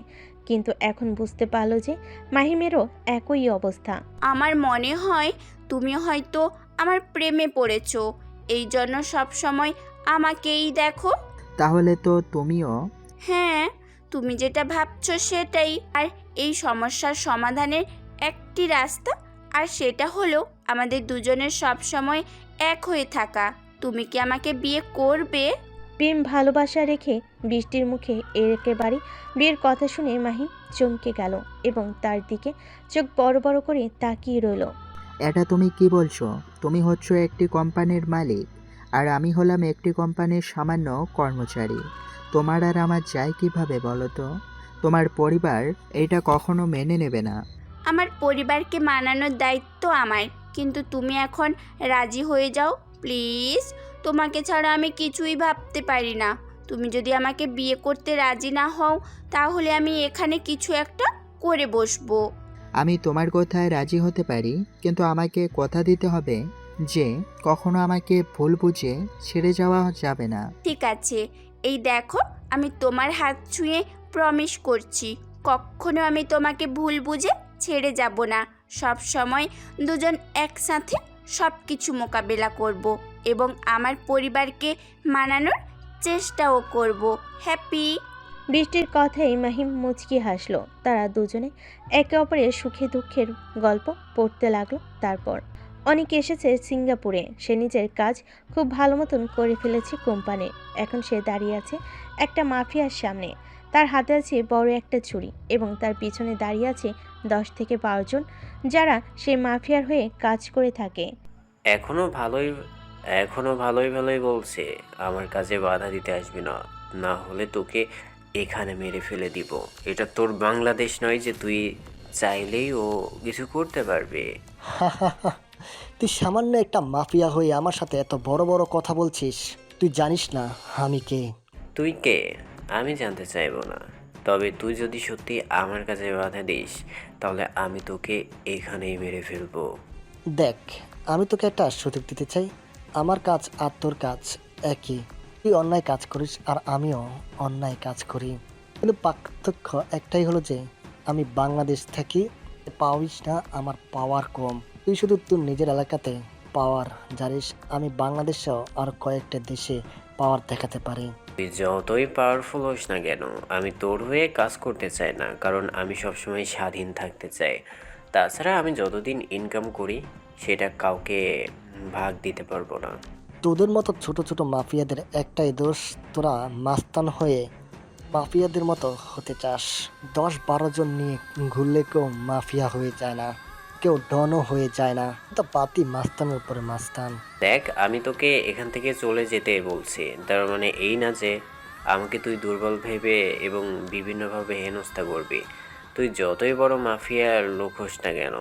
কিন্তু এখন বুঝতে পারল যে মাহিমেরও একই অবস্থা। আমার মনে হয় তুমি হয়তো আমার প্রেমে পড়েছো, এই জন্য সব সময় আমাকেই দেখো। তাহলে তো তুমিও। হ্যাঁ, তুমি যেটা ভাবছো সেটাই। আর এই সমস্যার সমাধানের একটি রাস্তা, আর সেটা হলো আমাদের দুজনের সব সময় এক হয়ে থাকা। তুমি কি আমাকে বিয়ে করবে? প্রেম ভালোবাসা রেখে বৃষ্টির মুখে একেবারে বিয়ের কথা শুনে মাহিম চমকে গেল এবং তার দিকে চোখ বড় বড় করে তাকিয়ে রইল। এটা তুমি কি বলছো? তুমি হচ্ছ একটি কোম্পানির মালিক, আর আমি হলাম একটি কোম্পানির সামান্য কর্মচারী। তোমার আর আমার যায় কিভাবে বলো তো? তোমার পরিবার এটা কখনো মেনে নেবে না। আমার পরিবারকে মানানোর দায়িত্ব আমার, কিন্তু তুমি এখন রাজি হয়ে যাও প্লিজ। তোমাকে ছাড়া আমি কিছুই ভাবতে পারি না। তুমি যদি আমাকে বিয়ে করতে রাজি না হও তাহলে আমি এখানে কিছু একটা করে বসবো। আমি তোমার কথায় রাজি হতে পারি, কিন্তু আমাকে কথা দিতে হবে যে কখনো আমাকে ভুল বুঝে ছেড়ে যাওয়া যাবে না। ঠিক আছে, এই দেখো আমি তোমার হাত ছুঁয়ে প্রমিস করছি, কখনো আমি তোমাকে ভুল বুঝে ছেড়ে যাব না। সব সময় দুজন একসাথে সব কিছু মোকাবেলা করব এবং আমার পরিবারকে মানানোর চেষ্টাও করব। হ্যাপি। বৃষ্টির কথাই মাহিম মুচকি হাসলো। তারা দুজনে একে অপরের সুখে দুঃখের গল্প পড়তে লাগলো। তারপর অনেক এসেছে সিঙ্গাপুরে। সে নিজের কাজ খুব ভালো মতন করে ফেলেছে কোম্পানির। এখন সে দাঁড়িয়ে আছে একটা মাফিয়ার সামনে। তার হাতে আছে বড় একটা ছুরি এবং তার পিছনে দাঁড়িয়ে আছে 10 থেকে 12 জন, যারা সেই মাফিয়ার হয়ে কাজ করে থাকে। এখনো ভালোই ভালোই বলছে আমার কাজে বাধা দিতে আসবি না, না হলে তোকে এখানে মেরে ফেলে দিব। এটা তোর বাংলাদেশ নয় যে তুই চাইলেই ও কিছু করতে পারবে। তুই সামান্য একটা মাফিয়া হয়ে আমার সাথে এত বড় বড় কথা বলছিস? তুই জানিস না আমি কে? তুই কে আমি জানতে চাইবো না, তবে তুই যদি সত্যি আমার কাছে বাধা দিস তাহলে আমি তোকে এখানেই মেরে ফেলবো। দেখ, আমি তোকে একটা সুযোগ দিতে চাই। আমার কাজ আর তোর কাজ একই। তুই অন্যায় কাজ করিস আর আমিও অন্যায় কাজ করি, কিন্তু পার্থক্য একটাই হলো যে আমি বাংলাদেশ থাকি, পাওয়ারিস না, আমার পাওয়ার কম। তুই শুধু তোর নিজের এলাকাতে পাওয়ার জানিস, আমি বাংলাদেশেও আর কয়েকটা দেশে পাওয়ার দেখাতে পারি। তুই যতই পাওয়ারফুল হোস না কেন, আমি তোর হয়ে কাজ করতে চাই না, কারণ আমি সবসময় স্বাধীন থাকতে চাই। তাছাড়া আমি যতদিন ইনকাম করি সেটা কাউকে ভাগ দিতে পারবো না। তোদের মতো ছোট ছোট মাফিয়াদের একটাই দোষ, তোরা মাস্তান হয়ে মাফিয়াদের মতো হতে চাস। 10-12 জন নিয়ে ঘুরলে কেউ মাফিয়া হয়ে যায় না, কেউ ডনও হয়ে যায় না। তো পাতি মাস্তানের উপরে মাস্তান। দেখ, আমি তোকে এখান থেকে চলে যেতে বলছি, তার মানে এই না যে আমাকে তুই দুর্বল ভেবে এবং বিভিন্নভাবে হেনস্থা করবি। তুই যতই বড় মাফিয়ার লোক হোস না কেন,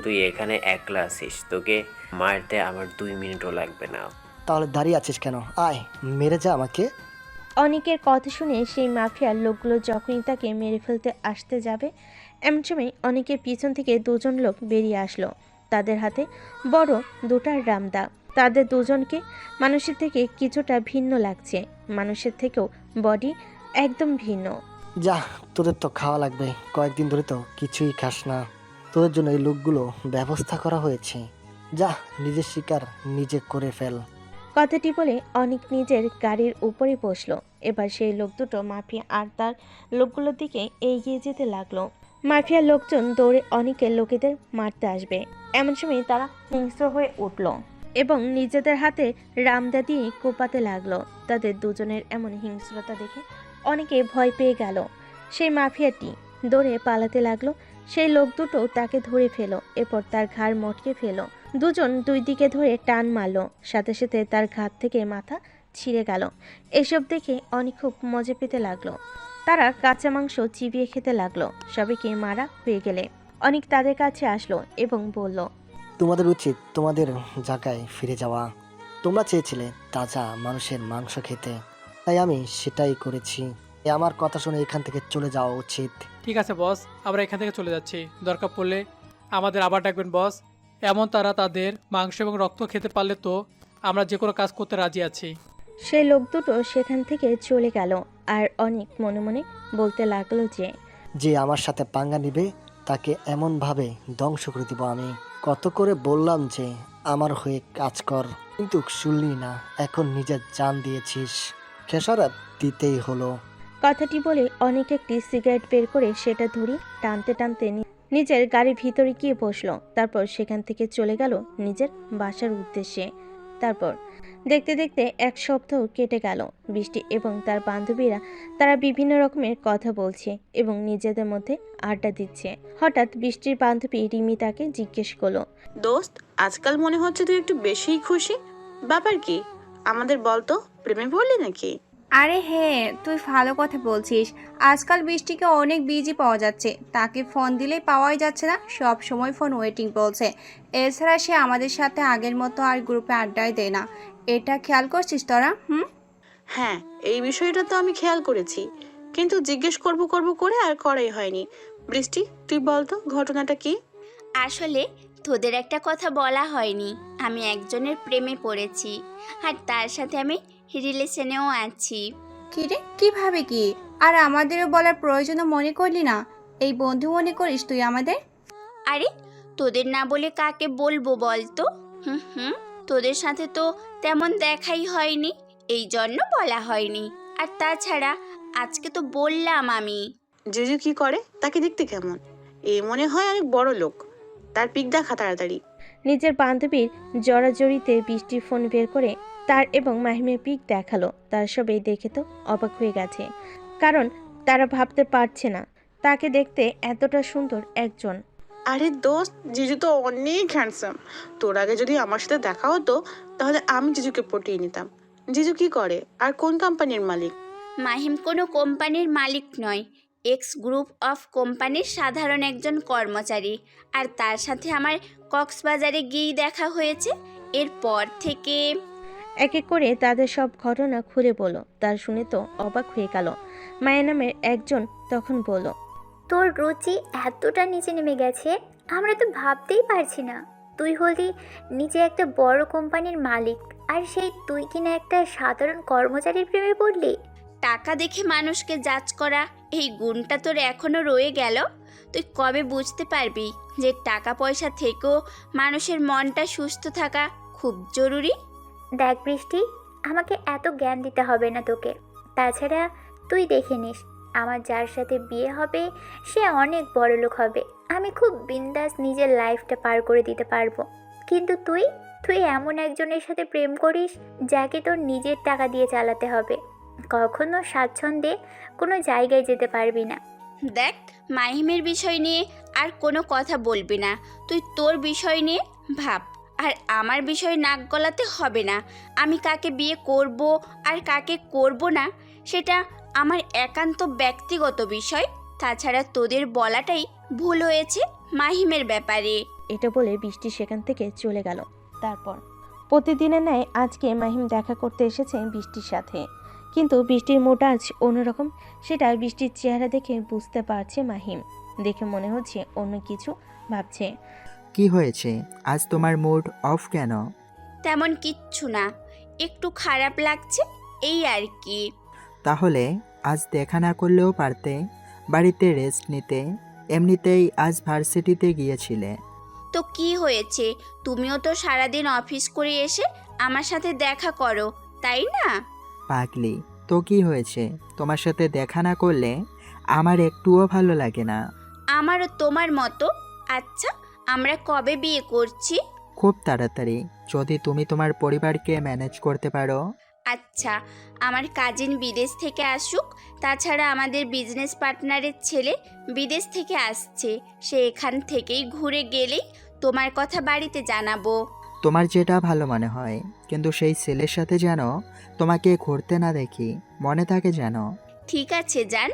তুই এখানে একলা আছিস, তোকে মারতে আমার 2 মিনিটও লাগবে না। তাহলে দাঁড়িয়ে আছিস কেন? আয়, মেরে যা আমাকে। অনেকের কথা শুনে সেই মাফিয়ার লোকগুলো যখনই তাকে মেরে ফেলতে আসতে যাবে, এমন সময় অনেকের পিছন থেকে 2 জন লোক বেরিয়ে আসলো। তাদের হাতে বড় 2টা রামদা। তাদের দুজনকে মানুষের থেকে কিছুটা ভিন্ন লাগছে, মানুষের থেকেও বডি একদম ভিন্ন। যা, তোদের তো খাওয়া লাগবে, কয়েকদিন ধরে তো কিছুই খাস না। তোদের জন্য এই লোকগুলো ব্যবস্থা করা হয়েছে। যা, নিজের শিকার নিজে করে ফেল। কথাটি বলে অনেক নিজের গাড়ির উপরে বসলো। এবার সেই লোক দুটো মাফিয়া আর তার লোকগুলোর দিকে এগিয়ে যেতে লাগলো। মাফিয়ার লোকজন দৌড়ে অনেকের লোকেদের মারতে আসবে, এমন সময় তারা হিংস্র হয়ে উঠল এবং নিজেদের হাতে রামদা দিয়ে কোপাতে লাগলো। তাদের দুজনের এমন হিংস্রতা দেখে অনেকে ভয় পেয়ে গেল। সেই মাফিয়াটি দৌড়ে পালাতে লাগলো। সেই লোক দুটো তাকে ধরে ফেলো, এরপর তার ঘাড় মটকে ফেলো। দুজন 2 দিকে ধরে টান মারলো, সাথে সাথে তার ঘাট থেকে মাথা ছিঁড়ে গেল। এসব দেখে অনেক খুব মজা পেতে লাগলো। তারা কাঁচা মাংস চিবিয়ে খেতে লাগলো। সবাইকে মারা হয়ে গেলে অনেক তাদের কাছে আসলো এবং বলল, তোমাদের উচিত তোমাদের জায়গায় ফিরে যাওয়া। তোমরা চেয়েছিলে তাজা মানুষের মাংস খেতে, তাই আমি সেটাই করেছি। আমার কথা শুনে এখান থেকে চলে যাওয়া উচিত। ঠিক আছে বস, আমরা এখান থেকে চলে যাচ্ছি। দরকার পড়লে আমাদের আবার ডাকবেন বস। এমন তারা তাদের মাংস এবং রক্ত খেতে পারলে তো আমরা যে কোনো কাজ করতে রাজি আছি। সেই লোক দুটো সেখান থেকে চলে গেল আর অনেক মনে মনে বলতে লাগলো যে আমার সাথে পাঙ্গা নিবে তাকে এমনভাবে ধ্বংস করে দিব আমি। কত করে বললাম যে আমার হয়ে কাজ কর, কিন্তু শুনলি না। এখন নিজের জান দিয়েছিস, খেসারত দিতেই হলো। কথাটি বলে অনেক একটি সিগারেট বের করে সেটা ধরি টানতে টানতে নিজের গাড়ির ভিতরে গিয়ে বসলো। তারপর সেখান থেকে চলে গেল নিজের বাসার উদ্দেশ্যে। তারপর দেখতে দেখতে 1 সপ্তাহ কেটে গেল। বৃষ্টি এবং তার বান্ধবীরা তারা বিভিন্ন রকমের কথা বলছে এবং নিজেদের মধ্যে আড্ডা দিচ্ছে। হঠাৎ বৃষ্টির বান্ধবী রিমি তাকে জিজ্ঞেস করলো, দোস্ত, আজকাল মনে হচ্ছে তুই একটু বেশিই খুশি। ব্যাপার কি আমাদের বলতো, প্রেমে পড়লি নাকি? আরে হ্যাঁ, তুই ভালো কথা বলছিস। আজকাল বৃষ্টিকে অনেক বিজি পাওয়া যাচ্ছে, তাকে ফোন দিলেই পাওয়াই যাচ্ছে না, সব সময় ফোন ওয়েটিং বলছে। এছাড়া সে আমাদের সাথে আগের মতো আর গ্রুপে আড্ডায় দেয় না। এটা খেয়াল করছিস তোরা? হ্যাঁ, এই বিষয়টা তো আমি খেয়াল করেছি, কিন্তু জিজ্ঞেস করব করব করে আর করাই হয়নি। বৃষ্টি, তুই বল তো ঘটনাটা কি? আসলে তোদের একটা কথা বলা হয়নি, আমি একজনের প্রেমে পড়েছি আর তার সাথে আমি রিলেশনেও আছি। কি রে, কিভাবে কি? আর আমাদেরও বলার প্রয়োজনও মনে করলি না? এই বন্ধু মনে করিস তুই আমাদের? আরে তোদের না বলে কাকে বলবো বল তো? তোদের সাথে তো তেমন দেখাই হয়নি, এই জন্য বলা হয়নি। আর তাছাড়া আজকে তো বললাম আমি। জিজু কি করে? তাকে দেখতে কেমন? এ মনে হয় অনেক বড় লোক। তার পিক দেখা তাড়াতাড়ি। নিজের বান্ধবীর জড়াজড়িতে বৃষ্টির ফোন বের করে তার এবং মাহিমের পিক দেখালো। তার সবাই দেখে তো অবাক হয়ে গেছে, কারণ তারা ভাবতে পারছে না তাকে দেখতে এতটা সুন্দর একজন। আরে দোস্ত, জিজু তো অনেক হ্যান্ডসাম। তোর আগে যদি আমার সাথে দেখা হতো তাহলে আমি জিজুকে পটিয়ে নিতাম। জিজু কি করে আর কোন কোম্পানির মালিক? মাহিম কোনো কোম্পানির মালিক নয়, এক্স গ্রুপ অফ কোম্পানির সাধারণ একজন কর্মচারী। আর তার সাথে আমার কক্সবাজারে গিয়েই দেখা হয়েছে। এরপর থেকে এক এক করে তাদের সব ঘটনা খুলে বলল। তার শুনে তো অবাক হয়ে গেল। মায়া নামের একজন তখন বলল, তোর রুচি এতটা নিচে নেমে গেছে, আমরা তো ভাবতেই পারছি না। তুই হলি নিজে একটা বড় কোম্পানির মালিক, আর সেই তুই কিনা একটা সাধারণ কর্মচারীর প্রেমে পড়লি। টাকা দেখে মানুষকে জাজ করা, এই গুণটা তোর এখনো রয়ে গেল। তুই কবে বুঝতে পারবি যে টাকা পয়সা থেকেও মানুষের মনটা সুস্থ থাকা খুব জরুরি? দেখ বৃষ্টি, আমাকে এত জ্ঞান দিতে হবে না তোকে। তাছাড়া তুই দেখে নিস, আমার যার সাথে বিয়ে হবে সে অনেক বড় লোক হবে। আমি খুব বিন্দাস নিজের লাইফটা পার করে দিতে পারবো। কিন্তু তুই তুই এমন একজনের সাথে প্রেম করিস যাকে তোর নিজের টাকা দিয়ে চালাতে হবে। কখনো স্বাচ্ছন্দ্যে কোনো জায়গায় যেতে পারবি না। দেখ, মাহিমের বিষয় নিয়ে আর কোনো কথা বলবি না। তুই তোর বিষয় নিয়ে ভাব, আর আমার বিষয় নাক গলাতে হবে না। আমি কাকে বিয়ে করব আর কাকে করব না সেটা আমার একান্ত ব্যক্তিগত বিষয়। তাছাড়া তোদের বলাটাই ভুল হয়েছে মাহিমের ব্যাপারে। এটা বলে বৃষ্টি সেখান থেকে চলে গেল। তারপর প্রতিদিনের ন্যায় আজকে মাহিম দেখা করতে এসেছে বৃষ্টির সাথে, কিন্তু বৃষ্টির মুড আজ অন্যরকম। সেটা বৃষ্টির চেহারা দেখে বুঝতে পারছে মাহিম। দেখে মনে হচ্ছে অন্য কিছু ভাবছে। কি হয়েছে, আজ তোমার মুড অফ কেন? তেমন কিচ্ছু না, একটু খারাপ লাগছে এই আর কি। তাহলে আজ দেখা না করলেও পারতে, বাড়িতে রেস্ট নিতে। এমনিতেই আজ ভার্সিটিতে গিয়েছিলে। তো কি হয়েছে, তুমিও তো সারাদিন অফিস করে এসে আমার সাথে দেখা করো, তাই না? পাগলি, তো কি হয়েছে? তোমার সাথে দেখা না করলে আমার একটুও ভালো লাগে না। আমারও তোমার মতো। আচ্ছা, আমরা কবে বিয়ে করছি? খুব তাড়াতাড়ি, যদি তুমি তোমার পরিবারকে ম্যানেজ করতে পারো। আচ্ছা, আমার কাজিন বিদেশ থেকে আসুক। তাছাড়া আমাদের বিজনেস পার্টনারের ছেলে বিদেশ থেকে আসছে, সে এখান থেকেই ঘুরে গেলেই তোমার কথা বাড়িতে জানাবো। তোমার যেটা ভালো মনে হয়, কিন্তু সেই ছেলের সাথে যেন তোমাকে ঘুরতে না দেখি, মনে থাকে যেন। ঠিক আছে জান,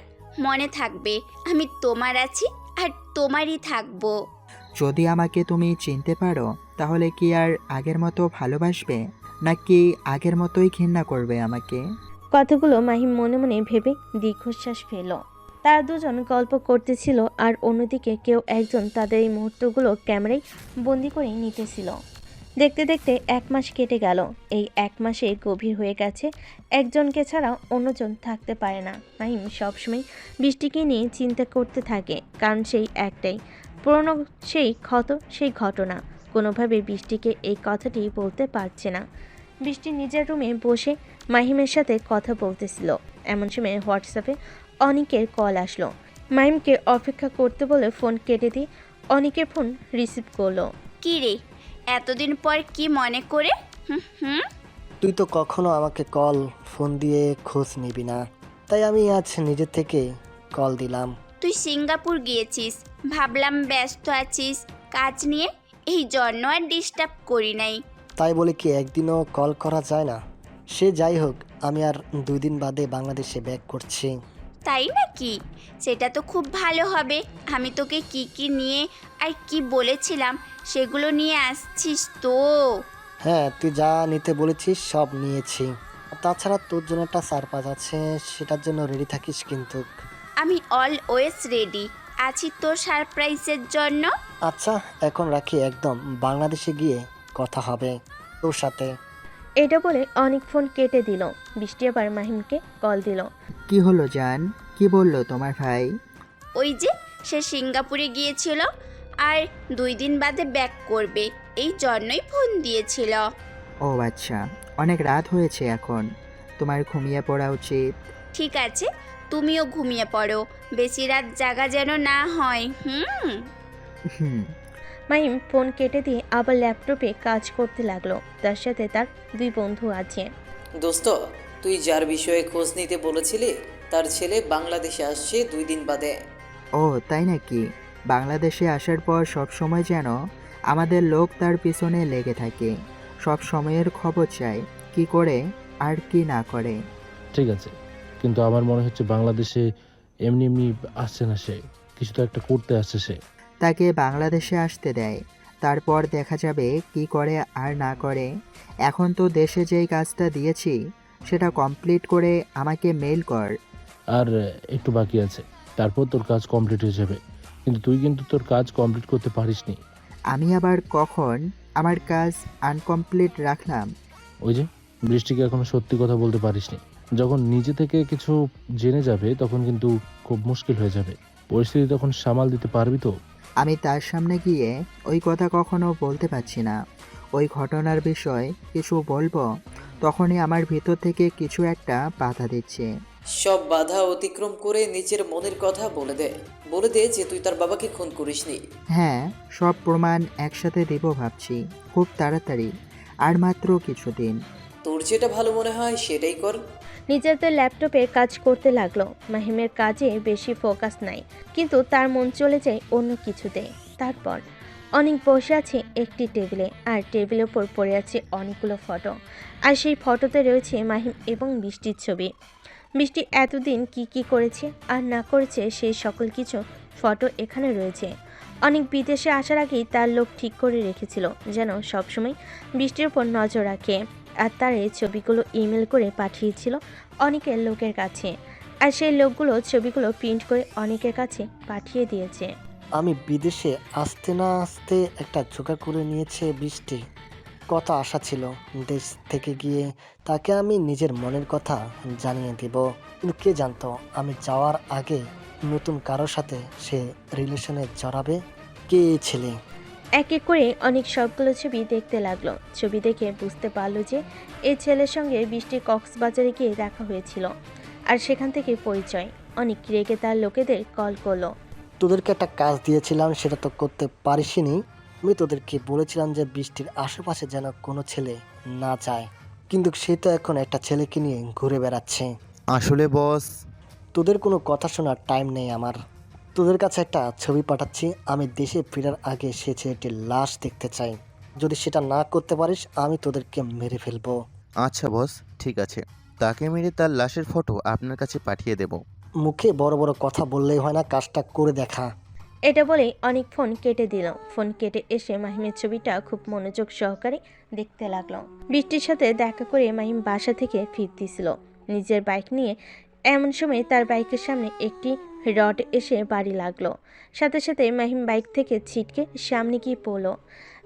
মনে থাকবে। আমি তোমার আছি আর তোমারই থাকবো। যদি আমাকে তুমি চিনতে পারো তাহলে কি আর আগের মতো ভালোবাসবে, নাকি আগের মতোই ঘৃণা করবে আমাকে? কথাগুলো মাহিম মনে মনে ভেবে দীর্ঘশ্বাস ফেল। তারা দুজন গল্প করতেছিল আর অন্যদিকে কেউ একজন তাদের এই মুহূর্তগুলো ক্যামেরায় বন্দি করে নিতেছিল। দেখতে দেখতে 1 মাস কেটে গেল। এই 1 মাসে গভীর হয়ে গেছে, একজনকে ছাড়া অন্যজন থাকতে পারে না। মাহিম সবসময় বৃষ্টিকে নিয়ে চিন্তা করতে থাকে, কারণ সেই একটাই পুরনো সেই ঘটনা। কোনোভাবে বৃষ্টিকে এই কথাটি বলতে পারছে না। বৃষ্টি নিজের রুমে বসে মাহিমের সাথে কথা বলতেছিল, এমন সময় হোয়াটসঅ্যাপে অনিকের কল আসলো। মাহিমকে অপেক্ষা করতে বলে ফোন কেটে দিয়ে অনিকের ফোন রিসিভ করলো। কি রে, এতদিন পর কি মনে করে? তুই তো কখনো আমাকে ফোন দিয়ে খোঁজ নিবি না, তাই আমি আজ নিজে থেকে কল দিলাম। তুই সিঙ্গাপুর গিয়েছিস, ভাবলাম ব্যস্ত আছিস কাজ নিয়ে, এই জন্য আর ডিস্টার্ব করি নাই। তাই বলে কি একদিনও কল করা যায় না? সে যাই হোক, আমি আর 2 দিন বাদে বাংলাদেশে ব্যাক করছি। তাই নাকি? সেটা তো খুব ভালো হবে। আমি তোকে কি কি নিয়ে আর কি বলেছিলাম সেগুলো নিয়ে আসছিস তো? হ্যাঁ, তুই যা নিতে বলেছিস সব নিয়েছি। তাছাড়া তোর জন্য একটা সারপ্রাইজ আছে, সেটার জন্য রেডি থাকিস কিন্তু। আমি অলওয়েজ রেডি আছি তোর সারপ্রাইজের জন্য। আচ্ছা, এখন রাখি, একদম বাংলাদেশে গিয়ে কথা হবে তোর সাথে। এটা বলে অনেক ফোন কেটে দিল। বৃষ্টি আবার মাহিমকে কল দিল। কি হলো জান, কি বললো তোমার ভাই? ওই যে সে সিঙ্গাপুরে গিয়েছিল আর 2 দিন বাদে ব্যাক করবে, এই জন্যই ফোন দিয়েছিল। ও আচ্ছা, অনেক রাত হয়েছে এখন, তোমার ঘুমিয়ে পড়া উচিত। ঠিক আছে, তুমিও ঘুমিয়ে পড়ো, বেশি রাত জাগা যেন না হয়। হুম। মাহিম ফোন কেটে দিয়ে আবার ল্যাপটপে কাজ করতে লাগলো। তার সাথে তার 2 বন্ধু আছে। দোস্ত, তুই যার বিষয়ে খোঁজ নিতে বলেছিলি তার ছেলে বাংলাদেশে আসছে 2 দিন বাদে। ও তাই নাকি? বাংলাদেশে আসার পর সব সময় যেন আমাদের লোক তার পিছনে লেগে থাকে, সব সময়ের খবর চায়, কি করে আর কি না করে। ঠিক আছে, কিন্তু আমার মনে হচ্ছে বাংলাদেশে এমনি এমনি আসছে না, সে কিছু তো একটা করতে আসছে সে। তাকে বাংলাদেশে আসতে দেয়, তারপর দেখা যাবে কি করে আর না করে। এখন তো দেশে যেই কাজটা দিয়েছি সেটা কমপ্লিট করে আমাকে মেইল কর। আর একটু বাকি আছে, তারপর তোর কাজ কমপ্লিট হয়ে যাবে। কিন্তু তুই কিন্তু তোর কাজ কমপ্লিট করতে পারিসনি। আমি আবার কখন আমার কাজ আনকমপ্লিট রাখলাম? ওই যে বৃষ্টিকে এখনো সত্যি কথা বলতে পারিসনি। যখন নিজে থেকে কিছু জেনে যাবে তখন কিন্তু খুব মুশকিল হয়ে যাবে। পরিস্থিতি তখন সামাল দিতে পারবি তো? আমি তার সামনে গিয়ে ওই কথা কখনো বলতে পারছি না। ওই ঘটনার বিষয় কিছু বলবো, তখনই আমার ভিতর থেকে কিছু একটা বাধা দিচ্ছে। সব বাধা অতিক্রম করে নিজের মনের কথা বলে দে যে তুই তার বাবাকে খুন করিসনি। হ্যাঁ, সব প্রমাণ একসাথে দেব ভাবছি, খুব তাড়াতাড়ি, আর মাত্র কিছুদিন। তোর যেটা ভালো মনে হয় সেটাই কর। নিজেদের ল্যাপটপে কাজ করতে লাগলো। মাহিমের কাজে বেশি ফোকাস নাই, কিন্তু তার মন চলে যায় অন্য কিছুতে। তারপর অনেক বসে আছে একটি টেবিলে, আর টেবিলের ওপর পড়ে আছে অনেকগুলো ফটো, আর সেই ফটোতে রয়েছে মাহিম এবং বৃষ্টির ছবি। বৃষ্টি এতদিন কি করেছে আর না করেছে সেই সকল কিছু ফটো এখানে রয়েছে। অনেক বিদেশে আসার আগেই তার লোক ঠিক করে রেখেছিল যেন সবসময় বৃষ্টির উপর নজর রাখে, আর তার এই ছবিগুলো ইমেল করে পাঠিয়েছিল অনেকের লোকের কাছে, আর সেই লোকগুলো ছবিগুলো প্রিন্ট করে অনেকের কাছে পাঠিয়ে দিয়েছে। আমি বিদেশে আসতে না আসতে একটা জোগাড় করে নিয়েছে বৃষ্টি। কত আশা ছিল দেশ থেকে গিয়ে তাকে আমি নিজের মনের কথা জানিয়ে দেব, কিন্তু কে জানতো আমি যাওয়ার আগে নতুন কারোর সাথে সে রিলেশনে জড়াবে। কে ছেলে? এক এক করে অনেক সবগুলো ছবি দেখতে লাগলো। ছবি দেখে বুঝতে পারলো যে এই ছেলের সঙ্গে বৃষ্টি কক্সবাজারে গিয়ে দেখা হয়েছিল, আর সেখান থেকে পরিচয়। অনেক রেগে তার লোকেদের কল করলো। তোদেরকে একটা কাজ দিয়েছিলাম, সেটা তো করতে পারিসনি। আমি তোদেরকে বলেছিলাম যে বৃষ্টির আশেপাশে যেন কোনো ছেলে না যায়, কিন্তু সে তো এখন একটা ছেলেকে নিয়ে ঘুরে বেড়াচ্ছে। আসলে বস, তোদের কোনো কথা শোনার টাইম নেই আমার। তোদের কাছে একটা ছবি পাঠাচ্ছি, আমি দেশে ফেরার আগে সে ছেলেটির লাশ দেখতে চাই। যদি সেটা না করতে পারিস আমি তোদেরকে মেরে ফেলবো। আচ্ছা বস, ঠিক আছে, তাকে মেরে তার লাশের ফটো আপনার কাছে পাঠিয়ে দেব। মুখে বড় বড় কথা বললেই হয় না, কাজটা করে দেখা। এটা বলেই অনেক ফোন কেটে দিল। ফোন কেটে এসে মাহিমের ছবিটা খুব মনোযোগ সহকারে দেখতে লাগলো। বৃষ্টির সাথে দেখা করে মাহিম বাসা থেকে ফিরতেছিল নিজের বাইক নিয়ে। এমন সময় তার বাইকের সামনে একটি রড এসে বাড়ি লাগলো। সাথে সাথে মাহিম বাইক থেকে ছিটকে সামনে গিয়ে পড়ল।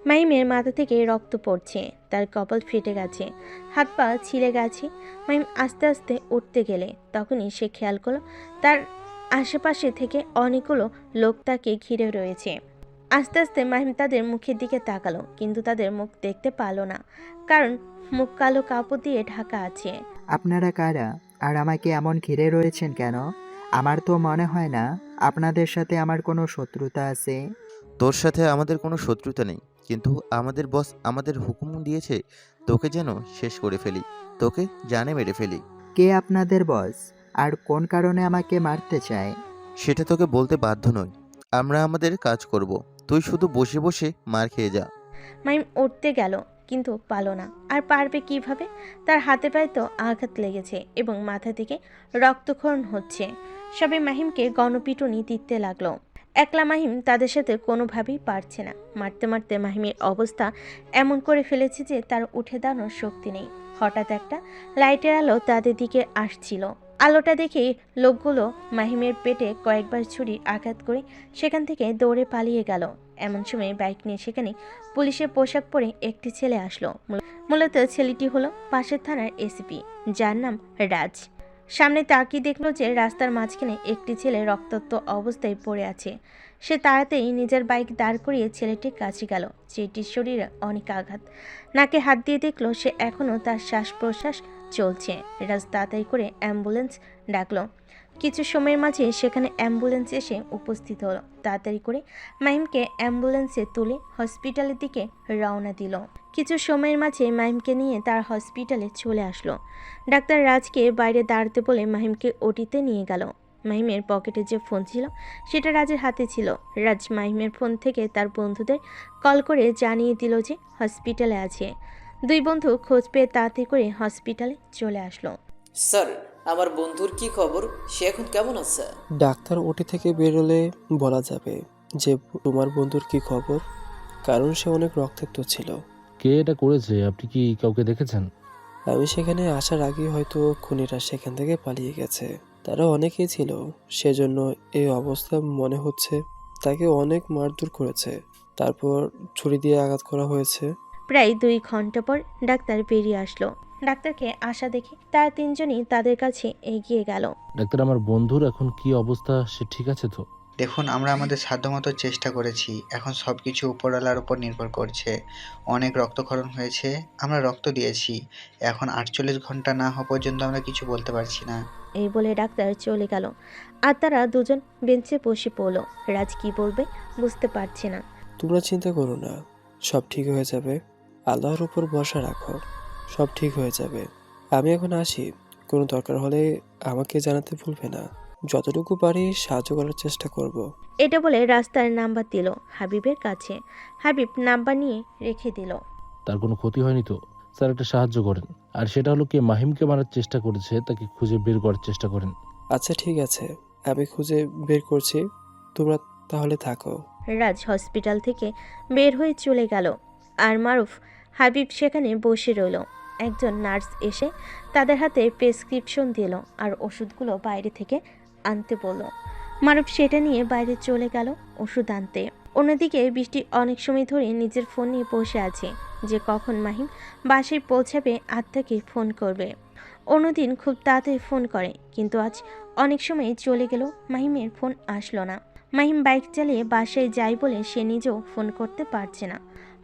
মাহিমের মাথা থেকে রক্ত পড়ছে, তার কপাল ফেটে গেছে, হাত পা ছিলে গেছে। মাহিম আস্তে আস্তে উঠতে গেলে তখনই সে খেয়াল করলো তার আশেপাশে থেকে অনেকগুলো লোক তাকে ঘিরে রয়েছে। আস্তে আস্তে মাহিম তাদের মুখের দিকে তাকালো, কিন্তু তাদের মুখ দেখতে পারল না, কারণ মুখ কালো কাপড় দিয়ে ঢাকা আছে। আপনারা কারা আর আমাকে এমন ঘিরে রয়েছেন কেন? আমার তো মনে হয় না আপনাদের সাথে আমার কোনো শত্রুতা আছে। তোর সাথে আমাদের কোনো শত্রুতা নেই, কিন্তু আমাদের বস আমাদের হুকুম দিয়েছে তোকে যেন শেষ করে ফেলি, তোকে জানে মেরে ফেলি। কে আপনাদের বস আর কোন কারণে আমাকে মারতে চায়? সেটা তোকে বলতে বাধ্য নই। আমরা আমাদের কাজ করব, তুই শুধু বসে বসে মার খেয়ে যা। মাহিম উঠতে গেল, কিন্তু পারল না। আর পারবে কিভাবে? তার হাতে পায়ে তো আঘাত লেগেছে এবং মাথা থেকে রক্তক্ষরণ হচ্ছে। সবে মাহিমকে গণপিটুনি দিতে লাগলো। একলা মাহিম তাদের সাথে কোনোভাবেই পারছে না। মারতে মারতে মাহিমের অবস্থা এমন করে ফেলেছে যে তার উঠে দাঁড়ানোর শক্তি নেই। হঠাৎ একটা লাইটের আলো তাদের দিকে আসছিল। আলোটা দেখেই লোকগুলো মাহিমের পেটে কয়েকবার ছুরি আঘাত করে সেখান থেকে দৌড়ে পালিয়ে গেল। এমন সময় বাইক নিয়ে সেখানে পুলিশের পোশাক পরে একটি ছেলে আসলো। মূলত ছেলেটি হলো পাশের থানার এসিপি, যার নাম রাজ। সামনে তাকিয়ে দেখলো যে রাস্তার মাঝখানে একটি ছেলে রক্তাক্ত অবস্থায় পড়ে আছে। সে তাড়াতাড়ি নিজের বাইক দাঁড় করিয়ে ছেলেটির কাছে গেল। ছেলেটির শরীরে অনেক আঘাত। নাকে হাত দিয়ে দেখলো সে এখনও তার শ্বাস প্রশ্বাস চলছে। রাজ তাড়াতাড়ি করে অ্যাম্বুলেন্স ডাকলো। কিছু সময়ের মাঝে সেখানে অ্যাম্বুলেন্স এসে উপস্থিত হলো। তাড়াতাড়ি করে মাহিমকে অ্যাম্বুলেন্সে তুলে হসপিটালের দিকে রওনা দিল। কিছু সময়ের মাঝে মাহিমকে নিয়ে তার হসপিটালে চলে আসলো। ডাক্তার রাজকে বাইরে দাঁড়াতে বলে মাহিমকে ওটিতে নিয়ে গেল। মাহিমের পকেটে যে ফোন ছিল সেটা রাজের হাতে ছিল। রাজ মাহিমের ফোন থেকে তার বন্ধুদের কল করে জানিয়ে দিল যে হসপিটালে আছে। দুই বন্ধু খোঁজ পেয়ে তাড়াতাড়ি করে হসপিটালে চলে আসলো। স্যার, আমার বন্ধুর কি খবর? সে এখন কেমন আছে? ডাক্তার ওটি থেকে বেরোলে বলা যাবে যে তোমার বন্ধুর কি খবর, কারণ সে অনেক রক্তাক্ত ছিল। কে এটা করেছে আপনি কি কাউকে দেখেছেন? আমি সেখানে আসার আগেই হয়তো খুনিরা সেখান থেকে পালিয়ে গেছে। তারা অনেকেই ছিল, সেজন্য এই অবস্থা মনে হচ্ছে। তাকে অনেক মারধর করেছে, তারপর ছুরি দিয়ে আঘাত করা হয়েছে। প্রায় 2 ঘন্টা পর ডাক্তার বেরিয়ে আসলো। ডাক্তারকে আসা দেখে তারা তিনজনই তাদের কাছে এগিয়ে গেল। ডাক্তার, আমার বন্ধুর এখন কি অবস্থা? সে ঠিক আছে তো? দেখুন, আমরা আমাদের সাধ্যমতো চেষ্টা করেছি। এখন সব কিছু উপরওয়ালার উপর নির্ভর করছে। অনেক রক্তক্ষরণ হয়েছে, আমরা রক্ত দিয়েছি। এখন 48 ঘন্টা না হওয়া পর্যন্ত আমরা কিছু বলতে পারছি না। এই বলে ডাক্তার চলে গেল। আর তারা দুজন বেঞ্চে বসে পড়ল। রাজ কি বলবে বুঝতে পারছে না। তোমরা চিন্তা করো না, সব ঠিক হয়ে যাবে। আল্লাহর উপর ভরসা রাখো, সব ঠিক হয়ে যাবে। আমি এখন আসি, কোনো দরকার হলে আমাকে জানাতে ভুলবে না। যতটুকু পারি সাহায্য করার চেষ্টা করব। এটা বলে রাস্তার নাম্বার দিল হাবিবের কাছে। হাবিব নাম্বার নিয়ে রেখে দিল। তার কোনো ক্ষতি হয়নি তো? স্যার, একটা সাহায্য করেন। আর সেটা হলো কে মাহিমকে মারার চেষ্টা করেছে তাকে খুঁজে বের করার চেষ্টা করেন। আচ্ছা ঠিক আছে, আমি খুঁজে বের করছি, তোমরা তাহলে থাকো। রাজ হসপিটাল থেকে বের হয়ে চলে গেল। আর মারুফ হাবিব সেখানে বসে রইল। একজন নার্স এসে তাদের হাতে প্রেসক্রিপশন দিল আর ওষুধগুলো বাইরে থেকে আনতে বলল। মারুফ সেটা নিয়ে বাইরে চলে গেল ওষুধ আনতে। অন্যদিকে বৃষ্টি অনেক সময় ধরে নিজের ফোন নিয়ে বসে আছে যে কখন মাহিম বাসায় পৌঁছাবে আর তাকে ফোন করবে। অন্যদিন খুব তাড়াতাড়ি ফোন করে, কিন্তু আজ অনেক সময় চলে গেল মাহিমের ফোন আসলো না। মাহিম বাইক চালিয়ে বাসায় যায় বলে সে নিজেও ফোন করতে পারছে না।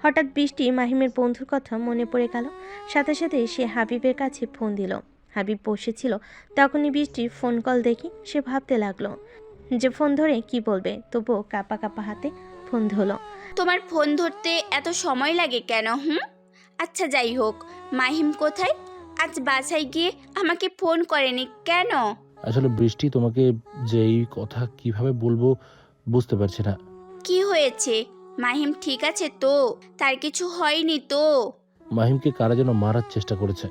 হঠাৎ বৃষ্টি মাহিমের বন্ধুর কথা মনে পড়ে গেল। সাথে সাথে সে হাবিবের কাছে ফোন দিল। হাবিব বসেছিল, তখনই বৃষ্টির ফোন কল দেখি সে ভাবতে লাগলো যে ফোন ধরে কি বলবে, তবুও কাঁপা কাঁপা হাতে ফোন ধরলো। তোমার ফোন ধরতে এত সময় লাগে কেন? আচ্ছা যাই হোক, মাহিম কোথায়? আজ বাসায় গিয়ে আমাকে ফোন করেনি কেন? আসলে বৃষ্টি, তোমাকে যে এই কথা কিভাবে বলবো বুঝতে পারছি না। কি হয়েছে? মাহিম ঠিক আছে তো? তার কিছু হয়নি তো? মাহিমকে কারা যেন মারার চেষ্টা করেছে,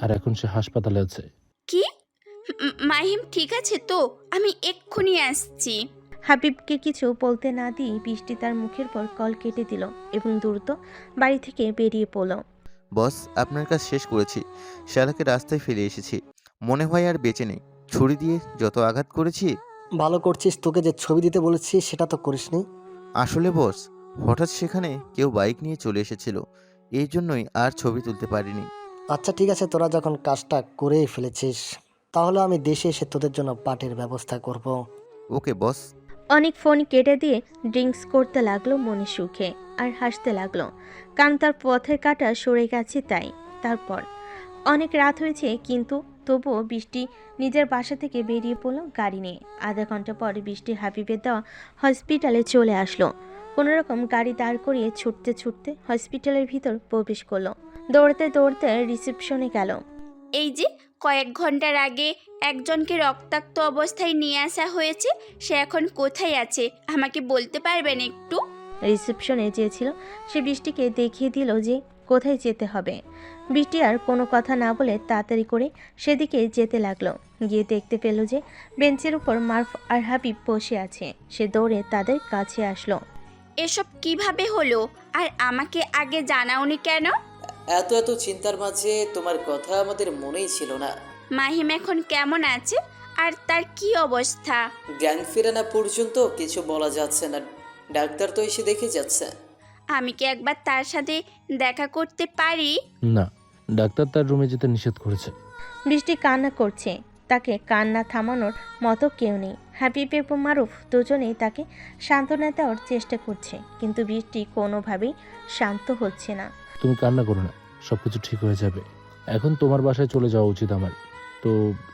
আর এখন সে হাসপাতালে আছে। কি? মাহিম ঠিক আছে তো? আমি এক্ষুনি আসছি। হাবিবকে কিছু বলতে না দিয়ে বৃষ্টি তার মুখের পর কল কেটে দিল এবং দ্রুত বাড়ি থেকে বেরিয়ে পড়ল। বস, আপনার কাজ শেষ করেছি। শালাকে রাস্তায় ফেলে এসেছি, মনে হয় আর বেঁচে নেই। ছুরি দিয়ে যত আঘাত করেছি। ভালো করছিস, তোকে যে ছবি দিতে বলেছি সেটা তো করিসনি। আসলে বস, হঠাৎ সেখানে কেউ বাইক নিয়ে চলে এসেছিল, এই জন্যই আর ছবি তুলতে পারিনি। আচ্ছা ঠিক আছে, তোরা যখন কাজটা করেই ফেলেছিস তাহলে আমি দেশে এসে তোদের জন্য পার্টির ব্যবস্থা করব। ওকে বস। অনেক ফোন কেটে দিয়ে ড্রিঙ্কস করতে লাগলো মনে সুখে আর হাসতে লাগলো, কারণ তার পথের কাঁটা সরে গেছে তাই। তারপর অনেক রাত হয়েছে, কিন্তু তবুও বৃষ্টি নিজের বাসা থেকে বেরিয়ে পড়লো গাড়ি নিয়ে। আধা ঘন্টা পর বৃষ্টি হাবিবের দেওয়া হসপিটালে চলে আসলো। কোনোরকম গাড়ি দাঁড় করিয়ে ছুটতে ছুটতে হসপিটালের ভিতর প্রবেশ করলো। দৌড়তে দৌড়তে রিসেপশনে গেল। এই যে কয়েক ঘন্টার আগে একজনকে রক্তাক্ত অবস্থায় নিয়ে আসা হয়েছে, সে এখন কোথায় আছে আমাকে বলতে পারবেন একটু? রিসেপশনে যে ছিল সে বৃষ্টিকে দেখিয়ে দিল যে কোথায় যেতে হবে। বৃষ্টি আর কোনো কথা না বলে তাড়াতাড়ি করে সেদিকে যেতে লাগলো। গিয়ে দেখতে পেল যে বেঞ্চের উপর মারুফ আর হাবিব বসে আছে। সে দৌড়ে তাদের কাছে আসলো। এসব কিভাবে হলো আর আমাকে আগে জানাওনি কেন? এত এত চিন্তার মাঝে তোমার কথা আমাদের মনেই ছিল না। মাহিম এখন কেমন আছে আর তার কি অবস্থা? জ্ঞান ফেরে না পর্যন্ত কিছু বলা যাচ্ছে না, ডাক্তার তো এসে দেখে যাচ্ছে। আমি কি একবার তার সাথে দেখা করতে পারি? না, ডাক্তার তার রুমে যেতে নিষেধ করেছে। বৃষ্টি কান্না করছে, তাকে কান্না থামানোর মতো কেউ নেই। হাবিব এবং মারুফ দুজনেই তাকে সান্ত্বনা দেওয়ার চেষ্টা করছে, কিন্তু বৃষ্টি কোনোভাবেই শান্ত হচ্ছে না। তুমি কান্না করো না, সবকিছু ঠিক হয়ে যাবে। এখন তোমার বাসায় চলে যাওয়া উচিত আমার। তো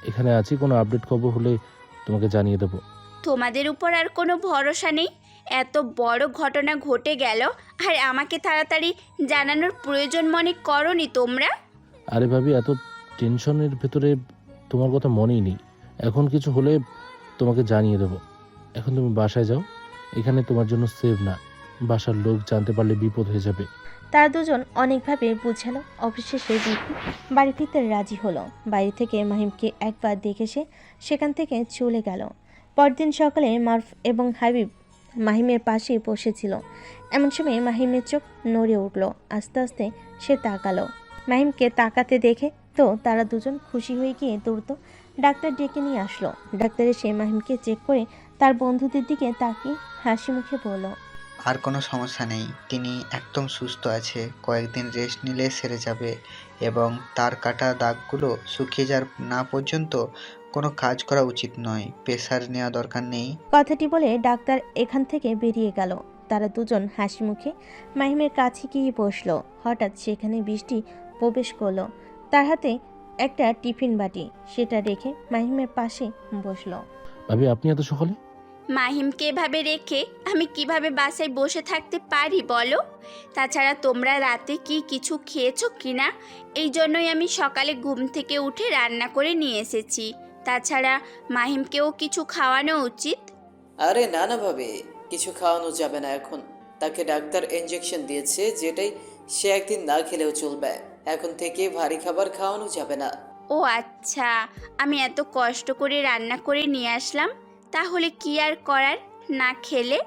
এখানে আছি, কোনো আপডেট খবর হলে তোমাকে জানিয়ে দেবো। তোমাদের উপর আর কোনো ভরসা নেই? এত বড় ঘটনা ঘটে গেল আর আমাকে তাড়াতাড়ি জানানোর প্রয়োজন মনে করনি তোমরা? আরে ভাবি, এত টেনশনের ভেতরে তোমার কথা মনেই নেই। এখন কিছু হলে তোমাকে জানিয়ে দেবো। এখন তুমি বাসায় যাও, এখানে তোমার জন্য সেভ না। বাসার লোক জানতে পারলে বিপদ হয়ে যাবে। তারা দুজন অনেকভাবে বুঝালো। অবশেষে বৃষ্টি বাড়ি ফিরতে রাজি হলো। বাইরে থেকে মাহিমকে একবার দেখে সে সেখান থেকে চলে গেল। পরদিন সকালে মারুফ এবং হাবিব মাহিমের পাশে বসেছিল। এমন সময় মাহিমের চোখ নড়ে উঠল। আস্তে আস্তে সে তাকালো। মাহিমকে তাকাতে দেখে তো তারা দুজন খুশি হয়ে গিয়ে দ্রুত ডাক্তার ডেকে নিয়ে আসলো। ডাক্তার এসে মাহিমকে চেক করে তার বন্ধুদের দিকে তাকিয়ে হাসি মুখে বলল, আর কোনো সমস্যা নেই, তিনি একদম সুস্থ আছে, কয়েকদিন রেস্ট নিলে সেরে যাবে এবং তার কাটা দাগগুলো শুকিয়ে যাওয়ার না পর্যন্ত কোনো কাজ করা উচিত নয়, প্রেসার নেওয়া দরকার নেই। কথাটি বলে ডাক্তার এখান থেকে বেরিয়ে গেল। তারা দুজন হাসি মুখে মাহিমের কাছে গিয়ে বসলো। হঠাৎ সেখানে বৃষ্টি প্রবেশ করলো। তার হাতে একটা টিফিন বাটি, সেটা রেখে মাহিমের পাশে বসলো। ভাবি, আপনি এত সকালে? মাহিমকে এভাবে রেখে আমি কিভাবে বাসায় বসে থাকতে পারি বলো? তাছাড়া তোমরা রাতে কি কিছু খেয়েছো কিনা, এই জন্যই আমি সকালে ঘুম থেকে উঠে রান্না করে নিয়ে এসেছি। তাছাড়া মাহিমকেও কিছু খাওয়ানো উচিত। আরে না না ভাবে, কিছু খাওয়ানো যাবে না এখন। তাকে ডাক্তার ইনজেকশন দিয়েছে, যেটাই সে একদিন না খেলেও চলবে। এখন থেকে ভারী খাবার খাওয়ানো যাবে না। ও আচ্ছা, আমি এত কষ্ট করে রান্না করে নিয়ে আসলাম, তাহলে কি আর করার, না খেলে?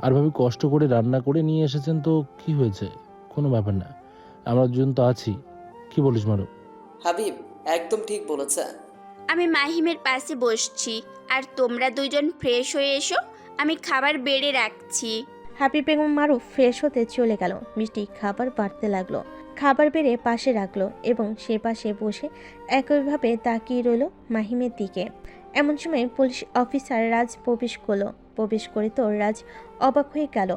আর ভাবি, কষ্ট করে রান্না করে নিয়ে এসেছেন তো কি হয়েছে, কোনো ব্যাপার না, আমরা দুজন তো আছি। কি বলিস মারু? হাবিব একদম ঠিক বলেছে। আমি মাহিমের পাশে বসছি, আর তোমরা দুজন ফ্রেশ হয়ে এসো, আমি খাবার বেড়ে রাখছি। হাবিব এবং মারুফ ফ্রেশ হতে চলে গেল। মিষ্টি খাবার বাড়তে লাগলো। খাবার বেড়ে পাশে রাখলো এবং সে পাশে বসে একইভাবে তাকিয়ে রইল মাহিমের দিকে। এমন সময় পুলিশ অফিসার রাজ প্রবেশ করলো। প্রবেশ করে তো রাজ অবাক হয়ে গেল,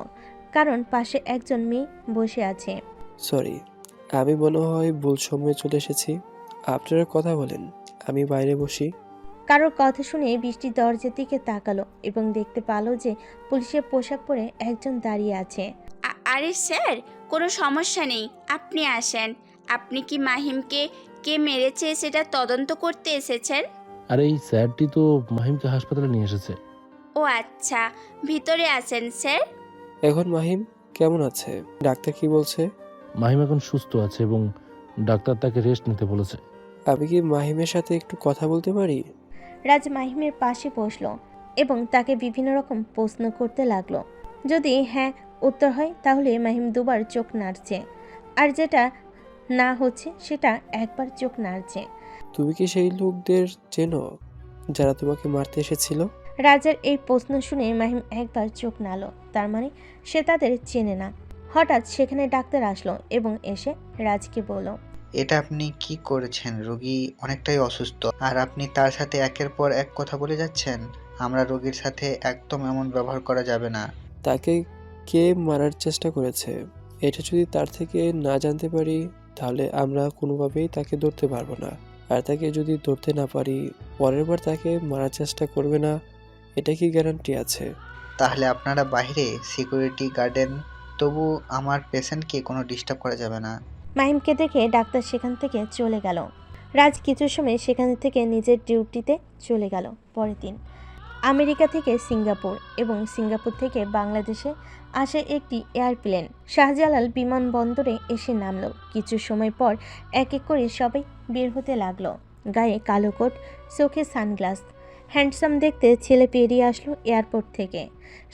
কারণ পাশে একজন মেয়ে বসে আছে। সরি, আমি মনে হয় ভুল সময়ে চলে এসেছি। আপনারা কথা বলেন, আমি বাইরে বসি। কারোর কথা শুনে বৃষ্টি দরজার দিকে তাকালো এবং দেখতে পেল যে পুলিশের পোশাক পরে একজন দাঁড়িয়ে আছে। আরে স্যার, কোনো সমস্যা নেই, আপনি আসেন। আপনি কি মাহিমকে কে মেরেছে সেটা তদন্ত করতে এসেছেন? আরে এই স্যারটি তো মাহিমকে হাসপাতালে নিয়ে এসেছে। ও আচ্ছা, ভিতরে আসেন স্যার। এখন মাহিম কেমন আছে? ডাক্তার কি বলছে? মাহিম এখন সুস্থ আছে এবং ডাক্তার তাকে রেস্ট নিতে বলেছে। আমি কি মাহিমের সাথে একটু কথা বলতে পারি? রাজ মাহিমের পাশে বসলো এবং তাকে বিভিন্ন রকম প্রশ্ন করতে লাগলো। যদি হ্যাঁ উত্তর হয় তাহলে মাহিম দুবার চোখ নাড়ছে, আর যেটা না হচ্ছে সেটা একবার চোখ নাড়ছে। তুমি কি সেই লোকদের চেনো যারা তোমাকে মারতে এসেছিল? রাজের এই প্রশ্ন শুনে মাহিম একবার চোখ নাড়ল, তার মানে সে তাদের চেনে না। হঠাৎ সেখানে ডাক্তার আসলো এবং এসে রাজকে বলল, এটা আপনি কি করেছেন? রোগী অনেকটাই অসুস্থ আর আপনি তার সাথে একের পর এক কথা বলে যাচ্ছেন। আমরা রোগীর সাথে একদম এমন ব্যবহার করা যাবে না। তাকে কে মারার চেষ্টা করেছে এটা যদি তার থেকে না জানতে পারি, তাহলে আমরা কোনোভাবেই তাকে ধরতে পারবো না। আর তাকে যদি ধরতে না পারি, পরের বার তাকে মারার চেষ্টা করবে না, এটা কি গ্যারান্টি আছে? তাহলে আপনারা বাইরে সিকিউরিটি গার্ডেন, তবু আমার পেশেন্টকে কোনো ডিস্টার্ব করা যাবে না। মাহিমকে দেখে ডাক্তার সেখান থেকে চলে গেল। রাজ কিছু সময় সেখান থেকে নিজের ডিউটিতে চলে গেল। পরের দিন আমেরিকা থেকে সিঙ্গাপুর এবং সিঙ্গাপুর থেকে বাংলাদেশে আসে একটি এয়ারপ্লেন শাহজালাল বিমানবন্দরে এসে নামলো। কিছু সময় পর এক এক করে সবাই বের হতে লাগলো। গায়ে কালো কোট, চোখে সানগ্লাস, হ্যান্ডসাম দেখতে ছেলে পেরিয়ে আসলো এয়ারপোর্ট থেকে।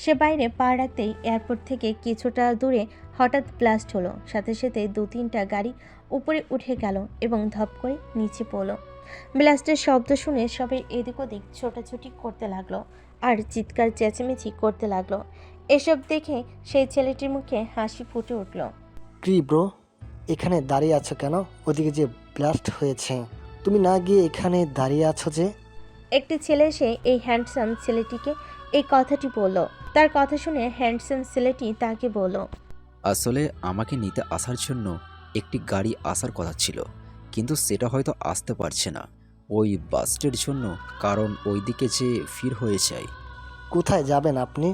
সে বাইরে পা রাখতেই এয়ারপোর্ট থেকে কিছুটা দূরে হঠাৎ ব্লাস্ট হলো। সাথে সাথে 2-3টা গাড়ি উপরে উঠে গেল এবং ধপ করে নিচে পড়লো। ব্লাস্টের শব্দ শুনে সবাই এদিক ওদিক ছোটাছুটি করতে লাগলো আর চিৎকার চেঁচামেচি করতে লাগলো। এসব দেখে সেই ছেলেটির মুখে হাসি ফুটে উঠল। কি ব্রো, এখানে দাঁড়িয়ে আছো কেন? ওদিকে যে ব্লাস্ট হয়েছে, তুমি না গিয়ে এখানে দাঁড়িয়ে আছো যে? একটি ছেলে এসে এই হ্যান্ডসাম ছেলেটিকে এই কথাটি বলল। তার কথা শুনে হ্যান্ডসাম ছেলেটি তাকে বলল, আসলে আমাকে নিতে আসার জন্য একটি গাড়ি আসার কথা ছিল, কিন্তু সেটা হয়তো আসতে পারছে না ওই বাস্টের জন্য, কারণ ওইদিকে যে ভিড় হয়ে যায়। কোথায় যাবেন আপনি?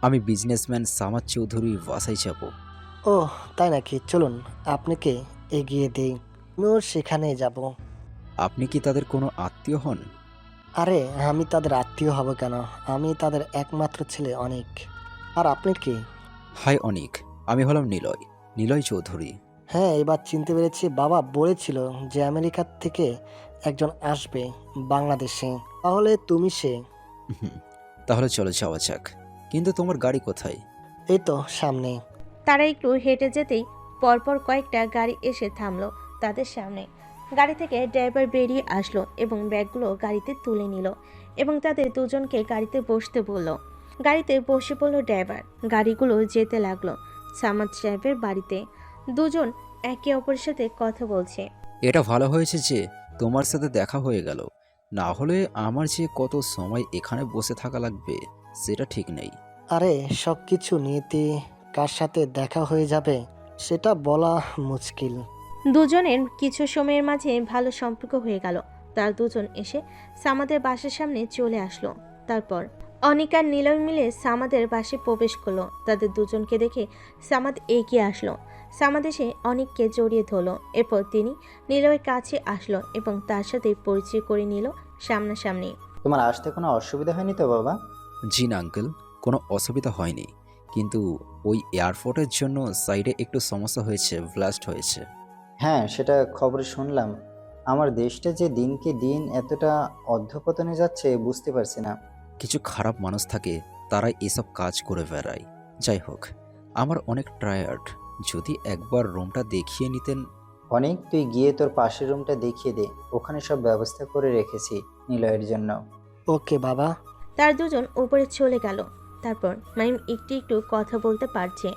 আমি বিজনেসম্যান সামাদ চৌধুরীর বাসায় যাব। ও তাই নাকি, চলুন আপনাকে এগিয়ে দেই, আমিও সেখানে যাব। আপনি কি তাদের কোনো আত্মীয় হন? আরে আমি তাদের আত্মীয় হব কেন, আমি তাদের একমাত্র ছেলে অনিক। আর আপনি কি? হাই অনিক, আমি হলাম নিলয় চৌধুরী। হ্যাঁ, এবার চিনতে পেরেছি। বাবা বলেছিল যে আমেরিকা থেকে একজন আসবে বাংলাদেশে, তাহলে তুমি সে? তাহলে চলো যাওয়া যাক, কিন্তু তোমার গাড়ি কোথায়? এই তো সামনে। তারা একটু হেঁটে যেতেই পরপর কয়েকটা গাড়ি এসে থামলো তাদের সামনে। গাড়ি থেকে ড্রাইভার বেরিয়ে আসলো এবং ব্যাগগুলো গাড়িতে তুলে নিল এবং তাদের দুজনকে গাড়িতে বসতে বলল। গাড়িতে বসে পড়ল ড্রাইভার। গাড়িগুলো যেতে লাগলো সামাদ সাহেবের বাড়িতে। দুজন একে অপরের সাথে কথা বলছে। এটা ভালো হয়েছে যে তোমার সাথে দেখা হয়ে গেল, না হলে আমার যে কত সময় এখানে বসে থাকা লাগবে সেটা ঠিক নেই। আরে সব কিছু নিয়েতে কার সাথে দেখা হয়ে যাবে সেটা বলা মুশকিল। দুজনের কিছু সময়ের মাঝে ভালো সম্পর্ক হয়ে গেল। তার দুজন এসে সামাদের বাসার সামনে চলে আসলো। তারপর অনিক আর নিলয় মিলে সামাদের বাসে প্রবেশ করলো। তাদের দুজনকে দেখে সামাদ এগিয়ে আসলো। সামাদ এসে অনিককে জড়িয়ে ধরলো। এরপর তিনি নিলয়ের কাছে আসলো এবং তার সাথে পরিচয় করে নিল সামনাসামনি। তোমার আসতে কোনো অসুবিধা হয়নি তো বাবা? জি না আঙ্কেল, কোনো অসুবিধা হয়নি, কিন্তু ওই এয়ারপোর্টের জন্য সাইডে একটু সমস্যা হয়েছে, ব্লাস্ট হয়েছে। হ্যাঁ, সেটা খবরে শুনলাম। আমার দেশটা যে দিনকে দিন এতটা অধঃপতনে যাচ্ছে বুঝতে পারছি না। কিছু খারাপ মানুষ থাকে, তারাই এসব কাজ করে বেড়ায়। যাই হোক, আমার অনেক টায়ার্ড, যদি একবার রুমটা দেখিয়ে নিতেন। অনেক, তুই গিয়ে তোর পাশের রুমটা দেখিয়ে দে, ওখানে সব ব্যবস্থা করে রেখেছি নিলয়ের জন্য। ওকে বাবা। তার দুজন উপরে চলে গেল। তারপর মাইম একটু একটু কথা বলতে পারছে।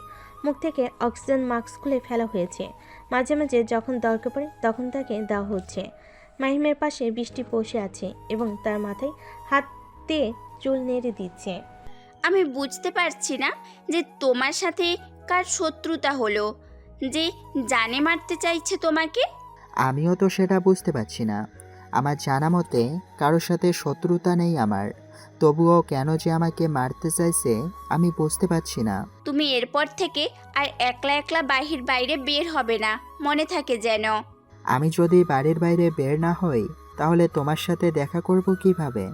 মুখ থেকে অক্সিজেন মাস্ক খুলে ফেলা হয়েছে। মাঝে মাঝে যখন দরকার পড়ে তখন তাকে দেওয়া হচ্ছে। মাহিমের পাশে বৃষ্টি বসে আছে এবং তার মাথায় হাত দিয়ে চুল নেড়ে দিচ্ছে। আমি বুঝতে পারছি না যে তোমার সাথে কার শত্রুতা হলো, যে জানে মারতে চাইছে তোমাকে। আমিও তো সেটা বুঝতে পারছি না। আমার জানা মতে কারোর সাথে শত্রুতা নেই আমার, তবুও কেন যে আমাকে মারতে চাইছে আমি বুঝতে পারছি না। তুমি এরপর থেকে আর একলা একলা বাইরে বের হবে না, মনে থাকে যেন। আমি যদি বাড়ির বাইরে বের না হই তাহলে তোমার সাথে দেখা করব কিভাবে?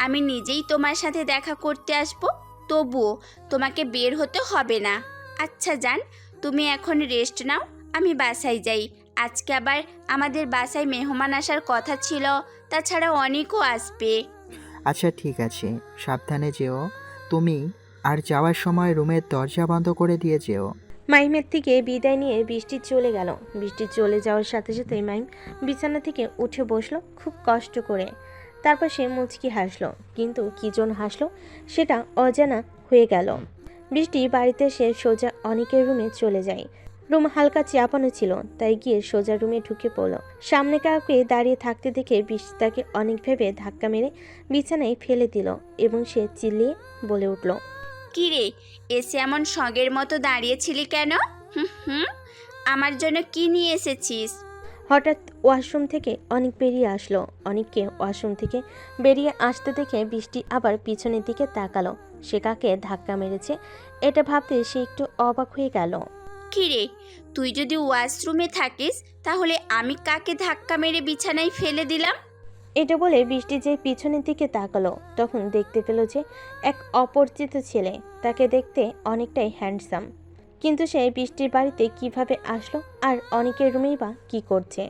আমি নিজেই তোমার সাথে দেখা করতে আসবো, তবুও তোমাকে বের হতে হবে না। আচ্ছা জান, তুমি এখন রেস্ট নাও, আমি বাসায় যাই। আজকে আবার আমাদের বাসায় মেহমান আসার কথা ছিল, তাছাড়া অনেকও আসবে। আচ্ছা ঠিক আছে, সাবধানে যেও তুমি, আর যাওয়ার সময় রুমের দরজা বন্ধ করে দিয়ে যেও। মাহিমের থেকে বিদায় নিয়ে বৃষ্টি চলে গেল। বৃষ্টি চলে যাওয়ার সাথে সাথে মাহিম বিছানা থেকে উঠে বসলো খুব কষ্ট করে। তারপর সে মুচকি হাসলো, কিন্তু কি জন হাসলো সেটা অজানা হয়ে গেল। বৃষ্টি বাড়িতে এসে সোজা অনেকের রুমে চলে যায়। রুম হালকা চাপানো ছিল, তাই গিয়ে সোজা রুমে ঢুকে পড়ল। সামনে কাউকে দাঁড়িয়ে থাকতে দেখে বৃষ্টি তাকে অনেক ভেবে ধাক্কা মেরে বিছানায় ফেলে দিল এবং সে চিল্লিয়ে বলে উঠল, কি রে, এসে এমন সগের মতো দাঁড়িয়েছিলি কেন? হুম, আমার জন্য কি নিয়ে এসেছিস? হঠাৎ ওয়াশরুম থেকে অনেক বেরিয়ে আসলো। অনেককে ওয়াশরুম থেকে বেরিয়ে আসতে দেখে বৃষ্টি আবার পিছনের দিকে তাকালো। সে কাকে ধাক্কা মেরেছে এটা ভাবতে সে একটু অবাক হয়ে গেল। কি রে, তুই যদি ওয়াশরুমে থাকিস তাহলে আমি কাকে ধাক্কা মেরে বিছানায় ফেলে দিলাম? এটা বলে বৃষ্টি যে পিছনের দিকে তাকালো তখন দেখতে পেল যে এক অপরিচিত ছেলে। তাকে দেখতে অনেকটাই হ্যান্ডসাম, কিন্তু সে বৃষ্টির বাড়িতে কিভাবে আসলো আর অনেকের রুমেই বা কি করছে?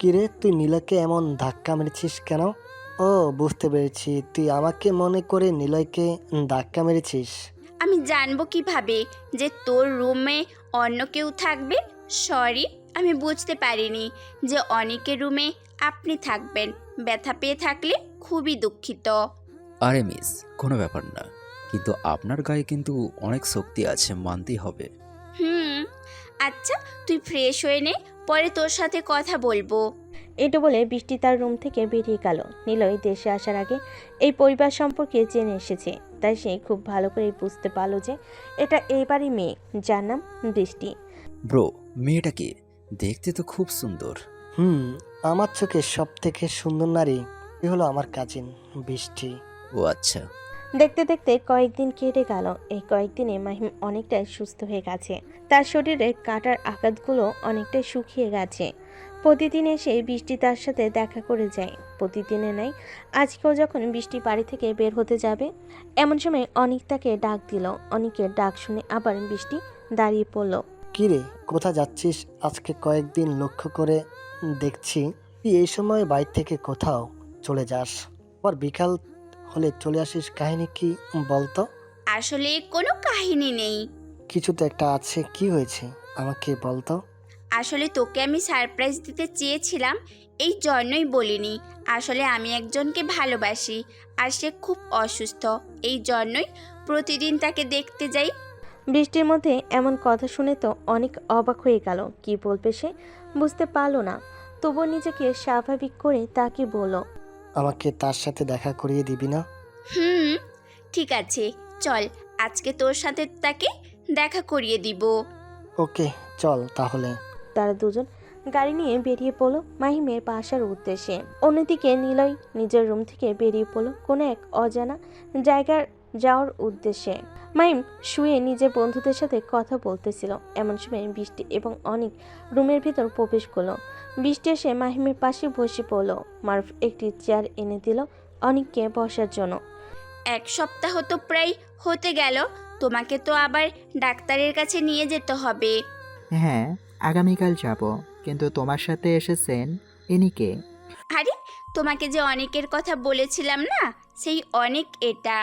কিরে, তুই নীলয়কে এমন ধাক্কা মেরেছিস কেন? ও, বুঝতে পেরেছি, তুই আমাকে মনে করে নিলয়কে ধাক্কা মেরেছিস। আমি জানবো কিভাবে যে তোর রুমে অন্য কেউ থাকবে? সরি, আমি বুঝতে পারিনি যে অনেকের রুমে আপনি থাকবেন। ব্যথা পেয়ে থাকলে খুবই দুঃখিত। আরে মিস, কোনো ব্যাপার না, কিন্তু আপনার গায়ে কিন্তু অনেক শক্তি আছে, মানতেই হবে। আচ্ছা, তুই ফ্রেশ হয়ে নে, পরে তোর সাথে কথা বলবো। এটা বলে বৃষ্টি তার রুম থেকে বেরিয়ে গেল। নিলয় দেশে আসার আগে এই পরিবার সম্পর্কে জেনে এসেছে, তাই সে খুব ভালো করে বুঝতে পারলো যে এটা এইবারই মেয়ে, যার নাম বৃষ্টি। ব্রো, মেয়েটাকে দেখতে তো খুব সুন্দর। আমার চোখে সব থেকে সুন্দর নারী এ হলো আমার কাজিন বৃষ্টি। ও আচ্ছা। দেখতে দেখতে কয়েকদিন কেটে গেল। এই কয়েকদিনে মাহিম অনেকটাই সুস্থ হয়ে গেছে। তার শরীরে কাটার আঘাতগুলো অনেকটাই শুকিয়ে গেছে। প্রতিদিন এসে বৃষ্টি তার সাথে দেখা করে যায়। প্রতিদিনে নাই, আজকেও যখন বৃষ্টি বাড়ি থেকে বের হতে যাবে এমন সময় অনিক তাকে ডাক দিল। অনিকের ডাক শুনে আবার বৃষ্টি দাঁড়িয়ে পড়ল। কিরে, কোথা যাচ্ছিস? আজকে কয়েকদিন লক্ষ্য করে দেখছি তুই এই সময় বাইরে থেকে কোথাও চলে যাস, আবার বিকাল হলে চলে আসিস। কাহিনী কি বলতো? আসলে কোনো কাহিনী নেই। কিছু তো একটা আছে, কি হয়েছে আমাকে বলতো। আসলে তোকে আমি সারপ্রাইজ দিতে চেয়েছিলাম, এই জন্যই বলিনি। আসলে আমি একজনকে ভালোবাসি, আর সে খুব অসুস্থ, এই জন্যই প্রতিদিন তাকে দেখতে যাই। বৃষ্টির মধ্যে এমন কথা শুনে তো অনেক অবাক হয়ে গেল। কি বলবে সে বুঝতে পারলো না, তবুও নিজেকে স্বাভাবিক করে তাকে বলল, আমাকে তার সাথে দেখা করিয়ে দিবি না? ঠিক আছে, চল আজকে তোর সাথে তাকে দেখা করিয়ে দিব। ওকে, চল তাহলে। তারা দুজন গাড়ি নিয়ে বেরিয়ে পড়লো মাহিমের বাসার উদ্দেশ্যে। অন্যদিকে নিলয় নিজের রুম থেকে বেরিয়ে পড়লো কোনো এক অজানা জায়গার যাওয়ার উদ্দেশ্যে। মাহিম শুয়ে নিজের বন্ধুদের সাথে কথা বলতেছিল। এমন সময় বৃষ্টি এবং অনেক রুমের ভিতর প্রবেশ করলো। বৃষ্টি এসে মাহিমের পাশে বসে পড়লো। মারুফ একটি চেয়ার এনে দিল অনেককে বসার জন্য। এক সপ্তাহ তো প্রায় হতে গেল, তোমাকে তো আবার ডাক্তারের কাছে নিয়ে যেতে হবে। হ্যাঁ, আগামীকাল যাব, কিন্তু তোমার সাথে এসেছেন ইনি কে? আরে, তোমাকে যে অনেকের কথা বলেছিলাম না, সেই অনেক এটা।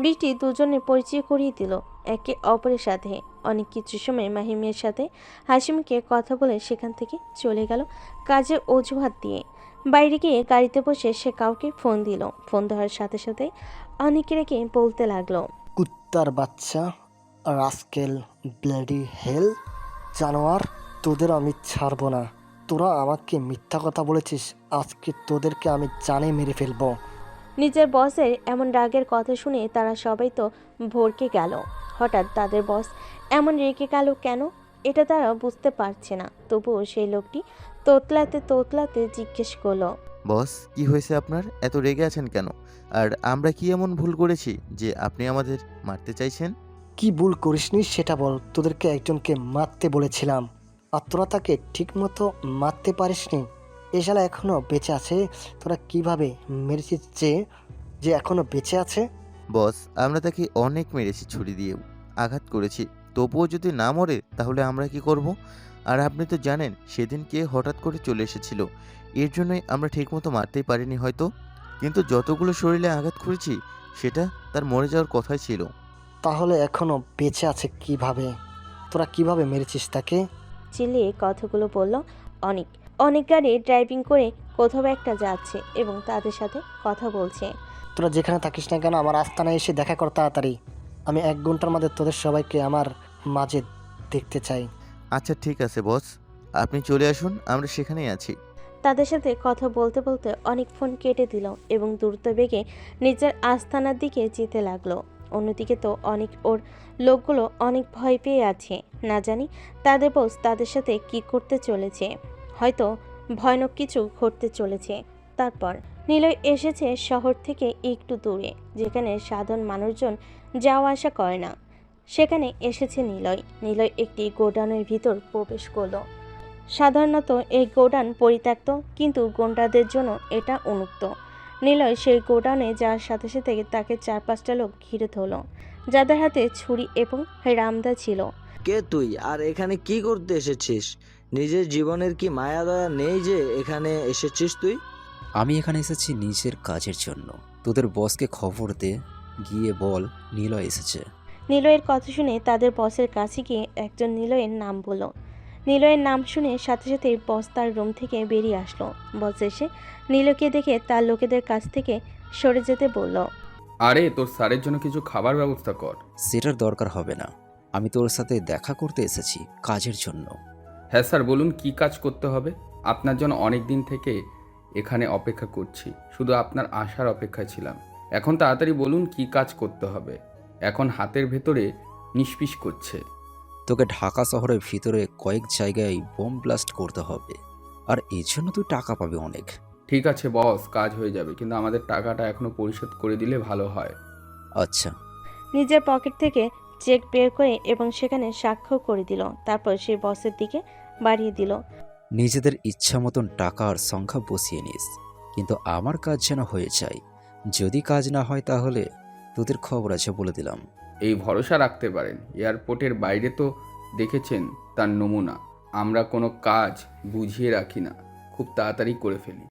বৃষ্টি দুজনে পরিচয় করিয়ে দিল একে অপরের সাথে। অনেক কিছু সময় মাহিমের সাথে হাসিমকে কথা বলে সেখান থেকে চলে গেল কাজের অজুহাত দিয়ে। বাইরে গিয়ে গাড়িতে বসে সে কাউকে ফোন দিল। ফোন দেওয়ার সাথে সাথে অনেকে রেখে বলতে লাগলো, কুত্তার বাচ্চা, রাস্কেল, ব্লাডি হেল, জানোয়ার, তোদের আমি ছাড়বো না। তোরা আমাকে মিথ্যা কথা বলেছিস, আজকে তোদেরকে আমি জানে মেরে ফেলবো। নিজের বসের এমন রাগের কথা শুনে তারা সবাই তো ভরকে গেল। হঠাৎ তাদের বস এমন রেগে গেল কেন, এটা তারা বুঝতে পারছে না। তবুও সেই লোকটি তোতলাতে তোতলাতে জিজ্ঞেস করলো, বস, কি হয়েছে আপনার? এত রেগে আছেন কেন? আর আমরা কি এমন ভুল করেছি যে আপনি আমাদের মারতে চাইছেন? কি ভুল করিসনি সেটা বল। তোদেরকে একজনকে মারতে বলেছিলাম আর তোরা তাকে ঠিক মতো মারতে পারিসনি। এ শালা এখনো বেঁচে আছে। তোরা কিভাবে মেরেছিস যে এখনো বেঁচে আছে? বস, আমরা তাকে অনেক মেরেছি, ছুরি দিয়েও আঘাত করেছি, তবুও যদি না মরে তাহলে আমরা কি করব? আর আপনি তো জানেন সেদিন কে হঠাৎ করে চলে এসেছিল, এর জন্যই আমরা ঠিকমতো মারতেই পারিনি হয়তো, কিন্তু যতগুলো শরীরে আঘাত করেছি সেটা তার মরে যাওয়ার কথাই ছিল। তাহলে এখনো বেঁচে আছে কিভাবে? তোরা কিভাবে মেরেছিস তাকে? চিল্লিয়ে কথাগুলো বলল অনেক। অনেক গাড়ি ড্রাইভিং করে কোথাও একটা যাচ্ছে এবং তাদের সাথে কথা বলছে। তোরা যেখানে থাকিস না কেন আমার আস্তানায় এসে দেখা কর তাড়াতাড়ি। আমি 1 ঘন্টার মধ্যে তোদের সবাইকে আমার মাঝে দেখতে চাই। আচ্ছা ঠিক আছে বস, আপনি চলে আসুন, আমরা সেখানেই আছি। তাদের সাথে কথা বলতে বলতে অনেক ফোন কেটে দিল এবং দ্রুত বেগে নিজের আস্তানার দিকে যেতে লাগলো। অন্যদিকে তো অনেক ওর লোকগুলো অনেক ভয় পেয়ে আছে। না জানি তাদের বস তাদের সাথে কি করতে চলেছে, হয়তো ভয়ানক কিছু ঘটতে চলেছে। তারপর নিলয় এসেছে শহর থেকে একটু দূরে, যেখানে সাধারণ মানুষজন যাওয়া আসা করে না। সেখানে এসেছে নিলয় একটি গোডাউনের ভিতর প্রবেশ করলো। সাধারণত এই গোডাউন পরিত্যক্ত, কিন্তু গুন্ডাদের জন্য এটা উন্মুক্ত। নিলয় সেই গোডাউনে যাওয়ার সাথে সাথে তাকে 4-5টা লোক ঘিরে ধরল, যাদের হাতে ছুরি এবং রামদা ছিল। কে তুই, আর এখানে কি করতে এসেছিস? নিজের জীবনের কি মায়া দয়া নেই যে এখানে এসেছিস তুই? আমি এখানে এসেছি নিজের কাজের জন্য। তোদের বসকে খবর দে, গিয়ে বল নিলয় এসেছে। নিলয়ের কথা শুনে তাদের বসের কাছে গিয়ে একজন নিলয়ের নাম বলল। নিলয়ের নাম শুনে সাথে সাথে বস তার রুম থেকে বেরিয়ে আসলো। বস এসে নিলয়কে দেখে তার লোকেদের কাছ থেকে সরে যেতে বলল। আরে তোর স্যারের জন্য কিছু খাবার ব্যবস্থা কর। সেটার দরকার হবে না, আমি তোর সাথে দেখা করতে এসেছি কাজের জন্য। হ্যাঁ স্যার, বলুন কি কাজ করতে হবে? আপনার জন্য অনেক দিন থেকে এখানে অপেক্ষা করছি, শুধু আপনার আসার অপেক্ষায় ছিলাম। এখন তাড়াতাড়ি বলুন কি কাজ করতে হবে, এখন হাতের ভেতরে নিষ্পিস করছে। তোকে ঢাকা শহরের ভিতরে কয়েক জায়গায় বোম ব্লাস্ট করতে হবে, আর এর জন্য তুই টাকা পাবি অনেক। ঠিক আছে বস, কাজ হয়ে যাবে, কিন্তু আমাদের টাকাটা এখনো পরিশোধ করে দিলে ভালো হয়। আচ্ছা। নিজের পকেট থেকে চেক বের করে এবং সেখানে স্বাক্ষর করে দিল। তারপর সে বসের দিকে বাড়িয়ে দিল। নিজেদের ইচ্ছা মতন টাকার সংখ্যা বসিয়ে নিস, কিন্তু আমার কাজ যেন হয়ে যায়। যদি কাজ না হয় তাহলে তোদের খবর আছে বলে দিলাম। এই ভরসা রাখতে পারেন, এয়ারপোর্টের বাইরে তো দেখেছেন তার নমুনা। আমরা কোনো কাজ বুঝিয়ে রাখি না, খুব তাড়াতাড়ি করে ফেলি।